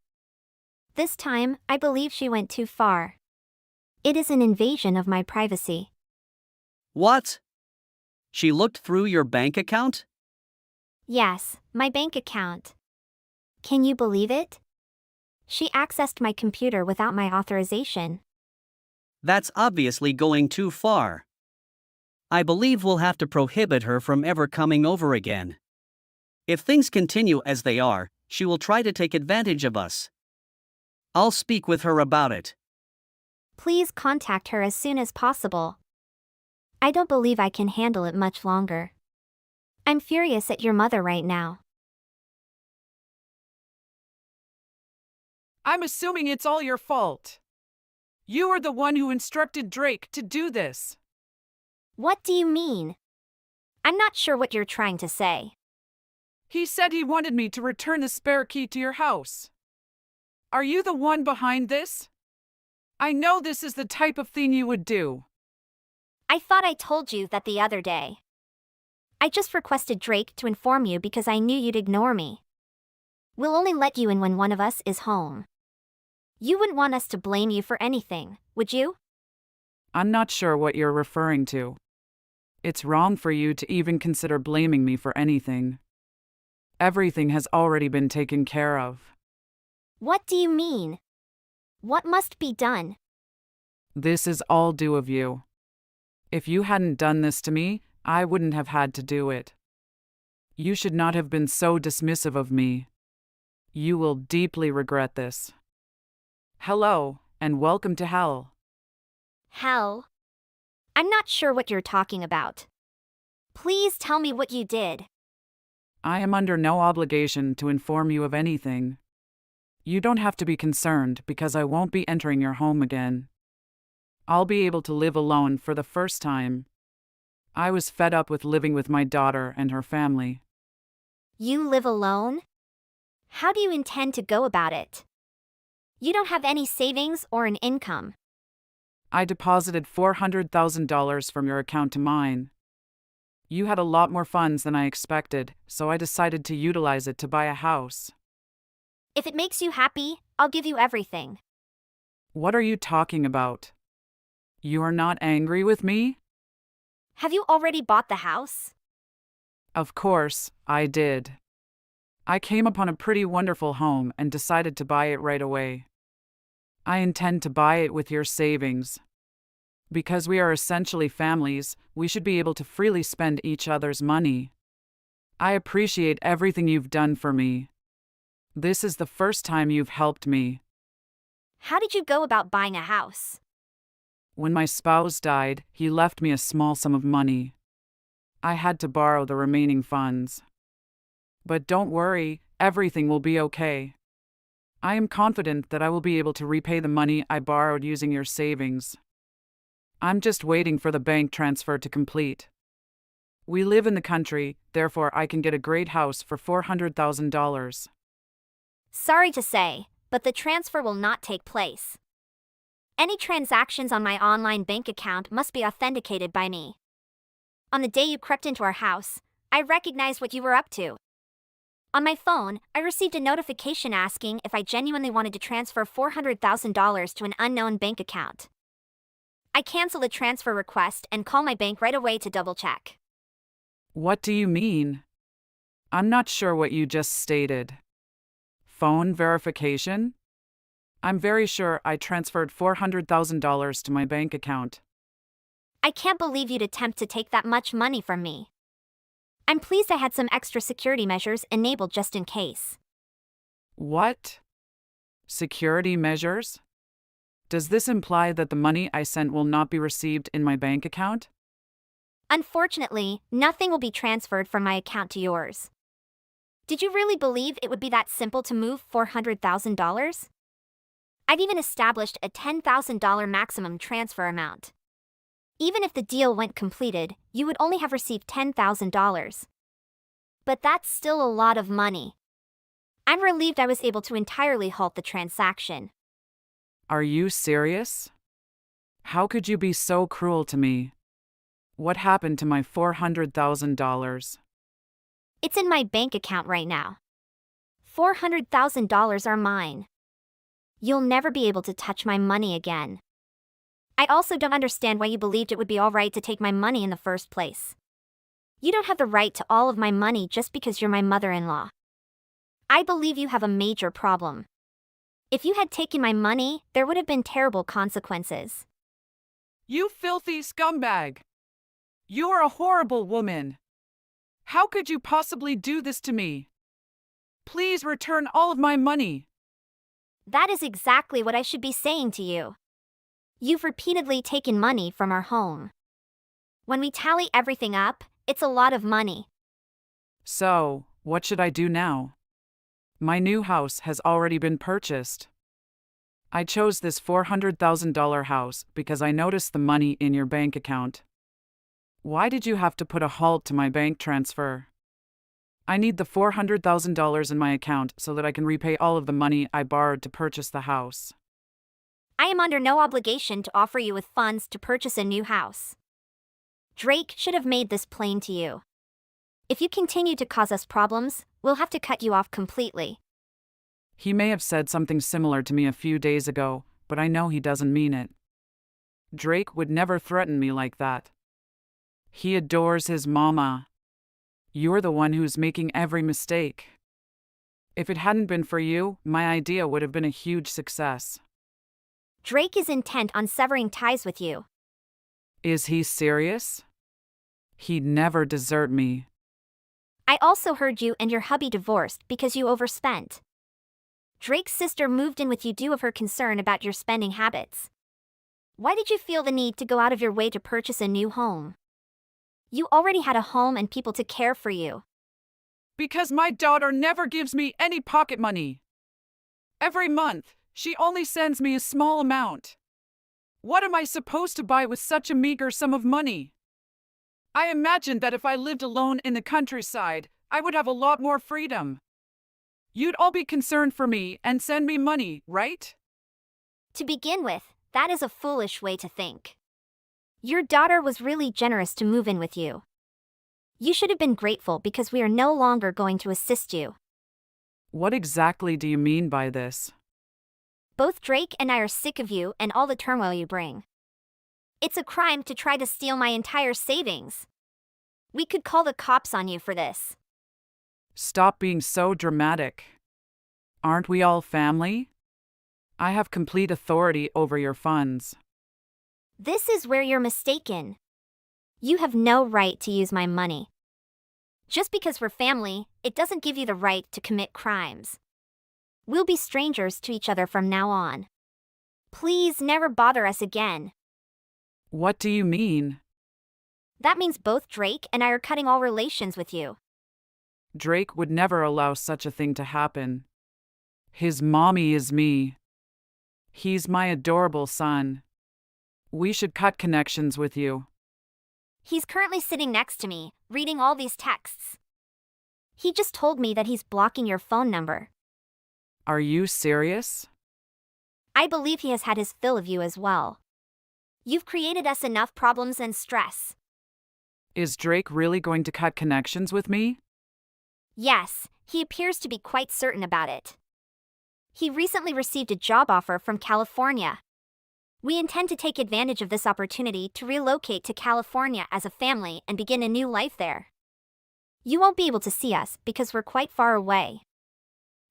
Speaker 5: This time, I believe she went too far. It is an invasion of my privacy.
Speaker 11: What? She looked through your bank account?
Speaker 5: Yes, my bank account. Can you believe it? She accessed my computer without my authorization.
Speaker 11: That's obviously going too far. I believe we'll have to prohibit her from ever coming over again. If things continue as they are, she will try to take advantage of us. I'll speak with her about it.
Speaker 5: Please contact her as soon as possible. I don't believe I can handle it much longer. I'm furious at your mother right now.
Speaker 10: I'm assuming it's all your fault. You are the one who instructed Drake to do this.
Speaker 5: What do you mean? I'm not sure what you're trying to say.
Speaker 10: He said he wanted me to return the spare key to your house. Are you the one behind this? I know this is the type of thing you would do.
Speaker 5: I thought I told you that the other day. I just requested Drake to inform you because I knew you'd ignore me. We'll only let you in when one of us is home. You wouldn't want us to blame you for anything, would you?
Speaker 10: I'm not sure what you're referring to. It's wrong for you to even consider blaming me for anything. Everything has already been taken care of.
Speaker 5: What do you mean? What must be done?
Speaker 10: This is all due of you. If you hadn't done this to me, I wouldn't have had to do it. You should not have been so dismissive of me. You will deeply regret this. Hello, and welcome to hell.
Speaker 5: Hell? I'm not sure what you're talking about. Please tell me what you did.
Speaker 10: I am under no obligation to inform you of anything. You don't have to be concerned because I won't be entering your home again. I'll be able to live alone for the first time. I was fed up with living with my daughter and her family.
Speaker 5: You live alone? How do you intend to go about it? You don't have any savings or an income.
Speaker 10: I deposited $400,000 from your account to mine. You had a lot more funds than I expected, so I decided to utilize it to buy a house.
Speaker 5: If it makes you happy, I'll give you everything.
Speaker 10: What are you talking about? You are not angry with me?
Speaker 5: Have you already bought the house?
Speaker 10: Of course, I did. I came upon a pretty wonderful home and decided to buy it right away. I intend to buy it with your savings. Because we are essentially families, we should be able to freely spend each other's money. I appreciate everything you've done for me. This is the first time you've helped me.
Speaker 5: How did you go about buying a house?
Speaker 10: When my spouse died, he left me a small sum of money. I had to borrow the remaining funds. But don't worry, everything will be okay. I am confident that I will be able to repay the money I borrowed using your savings. I'm just waiting for the bank transfer to complete. We live in the country, therefore I can get a great house for $400,000.
Speaker 5: Sorry to say, but the transfer will not take place. Any transactions on my online bank account must be authenticated by me. On the day you crept into our house, I recognized what you were up to. On my phone, I received a notification asking if I genuinely wanted to transfer $400,000 to an unknown bank account. I canceled the transfer request and called my bank right away to double-check.
Speaker 10: What do you mean? I'm not sure what you just stated. Phone verification? I'm very sure I transferred $400,000 to my bank account.
Speaker 5: I can't believe you'd attempt to take that much money from me. I'm pleased I had some extra security measures enabled just in case.
Speaker 10: What? Security measures? Does this imply that the money I sent will not be received in my bank account?
Speaker 5: Unfortunately, nothing will be transferred from my account to yours. Did you really believe it would be that simple to move $400,000? I've even established a $10,000 maximum transfer amount. Even if the deal went completed, you would only have received $10,000. But that's still a lot of money. I'm relieved I was able to entirely halt the transaction.
Speaker 10: Are you serious? How could you be so cruel to me? What happened to my $400,000?
Speaker 5: It's in my bank account right now. $400,000 are mine. You'll never be able to touch my money again. I also don't understand why you believed it would be all right to take my money in the first place. You don't have the right to all of my money just because you're my mother-in-law. I believe you have a major problem. If you had taken my money, there would have been terrible consequences.
Speaker 10: You filthy scumbag! You are a horrible woman. How could you possibly do this to me? Please return all of my money.
Speaker 5: That is exactly what I should be saying to you. You've repeatedly taken money from our home. When we tally everything up, it's a lot of money.
Speaker 10: So, what should I do now? My new house has already been purchased. I chose this $400,000 house because I noticed the money in your bank account. Why did you have to put a halt to my bank transfer? I need the $400,000 in my account so that I can repay all of the money I borrowed to purchase the house.
Speaker 5: I am under no obligation to offer you with funds to purchase a new house. Drake should have made this plain to you. If you continue to cause us problems, we'll have to cut you off completely.
Speaker 10: He may have said something similar to me a few days ago, but I know he doesn't mean it. Drake would never threaten me like that. He adores his mama. You're the one who's making every mistake. If it hadn't been for you, my idea would have been a huge success.
Speaker 5: Drake is intent on severing ties with you.
Speaker 10: Is he serious? He'd never desert me.
Speaker 5: I also heard you and your hubby divorced because you overspent. Drake's sister moved in with you due of her concern about your spending habits. Why did you feel the need to go out of your way to purchase a new home? You already had a home and people to care for you.
Speaker 10: Because my daughter never gives me any pocket money. Every month, she only sends me a small amount. What am I supposed to buy with such a meager sum of money? I imagined that if I lived alone in the countryside, I would have a lot more freedom. You'd all be concerned for me and send me money, right?
Speaker 5: To begin with, that is a foolish way to think. Your daughter was really generous to move in with you. You should have been grateful because we are no longer going to assist you.
Speaker 10: What exactly do you mean by this?
Speaker 5: Both Drake and I are sick of you and all the turmoil you bring. It's a crime to try to steal my entire savings. We could call the cops on you for this.
Speaker 10: Stop being so dramatic. Aren't we all family? I have complete authority over your funds.
Speaker 5: This is where you're mistaken. You have no right to use my money. Just because we're family, it doesn't give you the right to commit crimes. We'll be strangers to each other from now on. Please never bother us again.
Speaker 10: What do you mean?
Speaker 5: That means both Drake and I are cutting all relations with you.
Speaker 10: Drake would never allow such a thing to happen. His mommy is me. He's my adorable son. We should cut connections with you.
Speaker 5: He's currently sitting next to me, reading all these texts. He just told me that he's blocking your phone number.
Speaker 10: Are you serious?
Speaker 5: I believe he has had his fill of you as well. You've created us enough problems and stress.
Speaker 10: Is Drake really going to cut connections with me?
Speaker 5: Yes, he appears to be quite certain about it. He recently received a job offer from California. We intend to take advantage of this opportunity to relocate to California as a family and begin a new life there. You won't be able to see us because we're quite far away.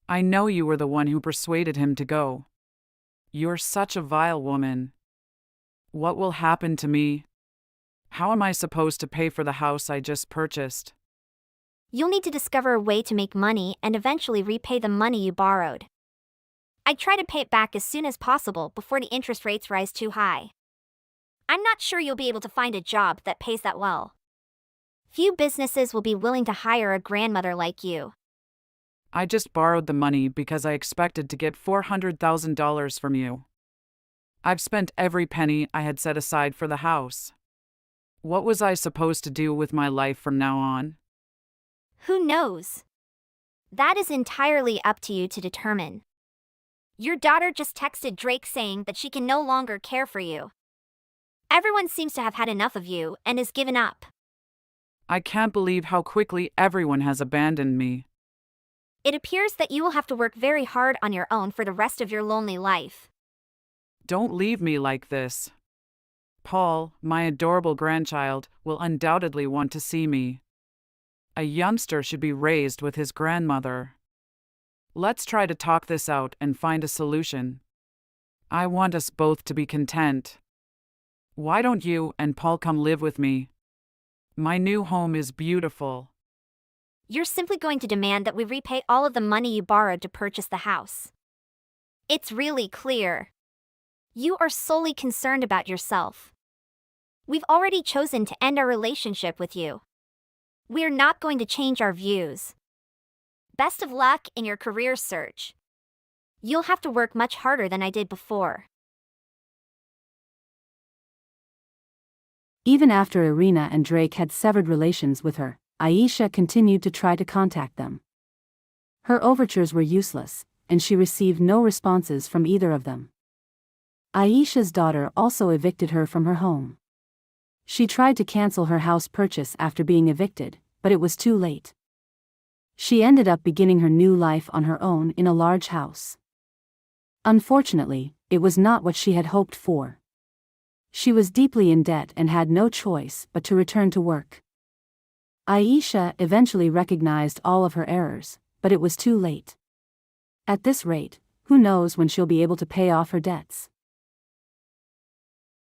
Speaker 10: I know you were the one who persuaded him to go. You're such a vile woman. What will happen to me? How am I supposed to pay for the house I just purchased?
Speaker 5: You'll need to discover a way to make money and eventually repay the money you borrowed. I'd try to pay it back as soon as possible before the interest rates rise too high. I'm not sure you'll be able to find a job that pays that well. Few businesses will be willing to hire a grandmother like you.
Speaker 10: I just borrowed the money because I expected to get $400,000 from you. I've spent every penny I had set aside for the house. What was I supposed to do with my life from now on?
Speaker 5: Who knows? That is entirely up to you to determine. Your daughter just texted Drake saying that she can no longer care for you. Everyone seems to have had enough of you and has given up.
Speaker 10: I can't believe how quickly everyone has abandoned me.
Speaker 5: It appears that you will have to work very hard on your own for the rest of your lonely life.
Speaker 10: Don't leave me like this. Paul, my adorable grandchild, will undoubtedly want to see me. A youngster should be raised with his grandmother. Let's try to talk this out and find a solution. I want us both to be content. Why don't you and Paul come live with me? My new home is beautiful.
Speaker 5: You're simply going to demand that we repay all of the money you borrowed to purchase the house. It's really clear. You are solely concerned about yourself. We've already chosen to end our relationship with you. We're not going to change our views. Best of luck in your career search. You'll have to work much harder than I did before.
Speaker 12: Even after Irina and Drake had severed relations with her, Aisha continued to try to contact them. Her overtures were useless, and she received no responses from either of them. Aisha's daughter also evicted her from her home. She tried to cancel her house purchase after being evicted, but it was too late. She ended up beginning her new life on her own in a large house. Unfortunately, it was not what she had hoped for. She was deeply in debt and had no choice but to return to work. Aisha eventually recognized all of her errors, but it was too late. At this rate, who knows when she'll be able to pay off her debts?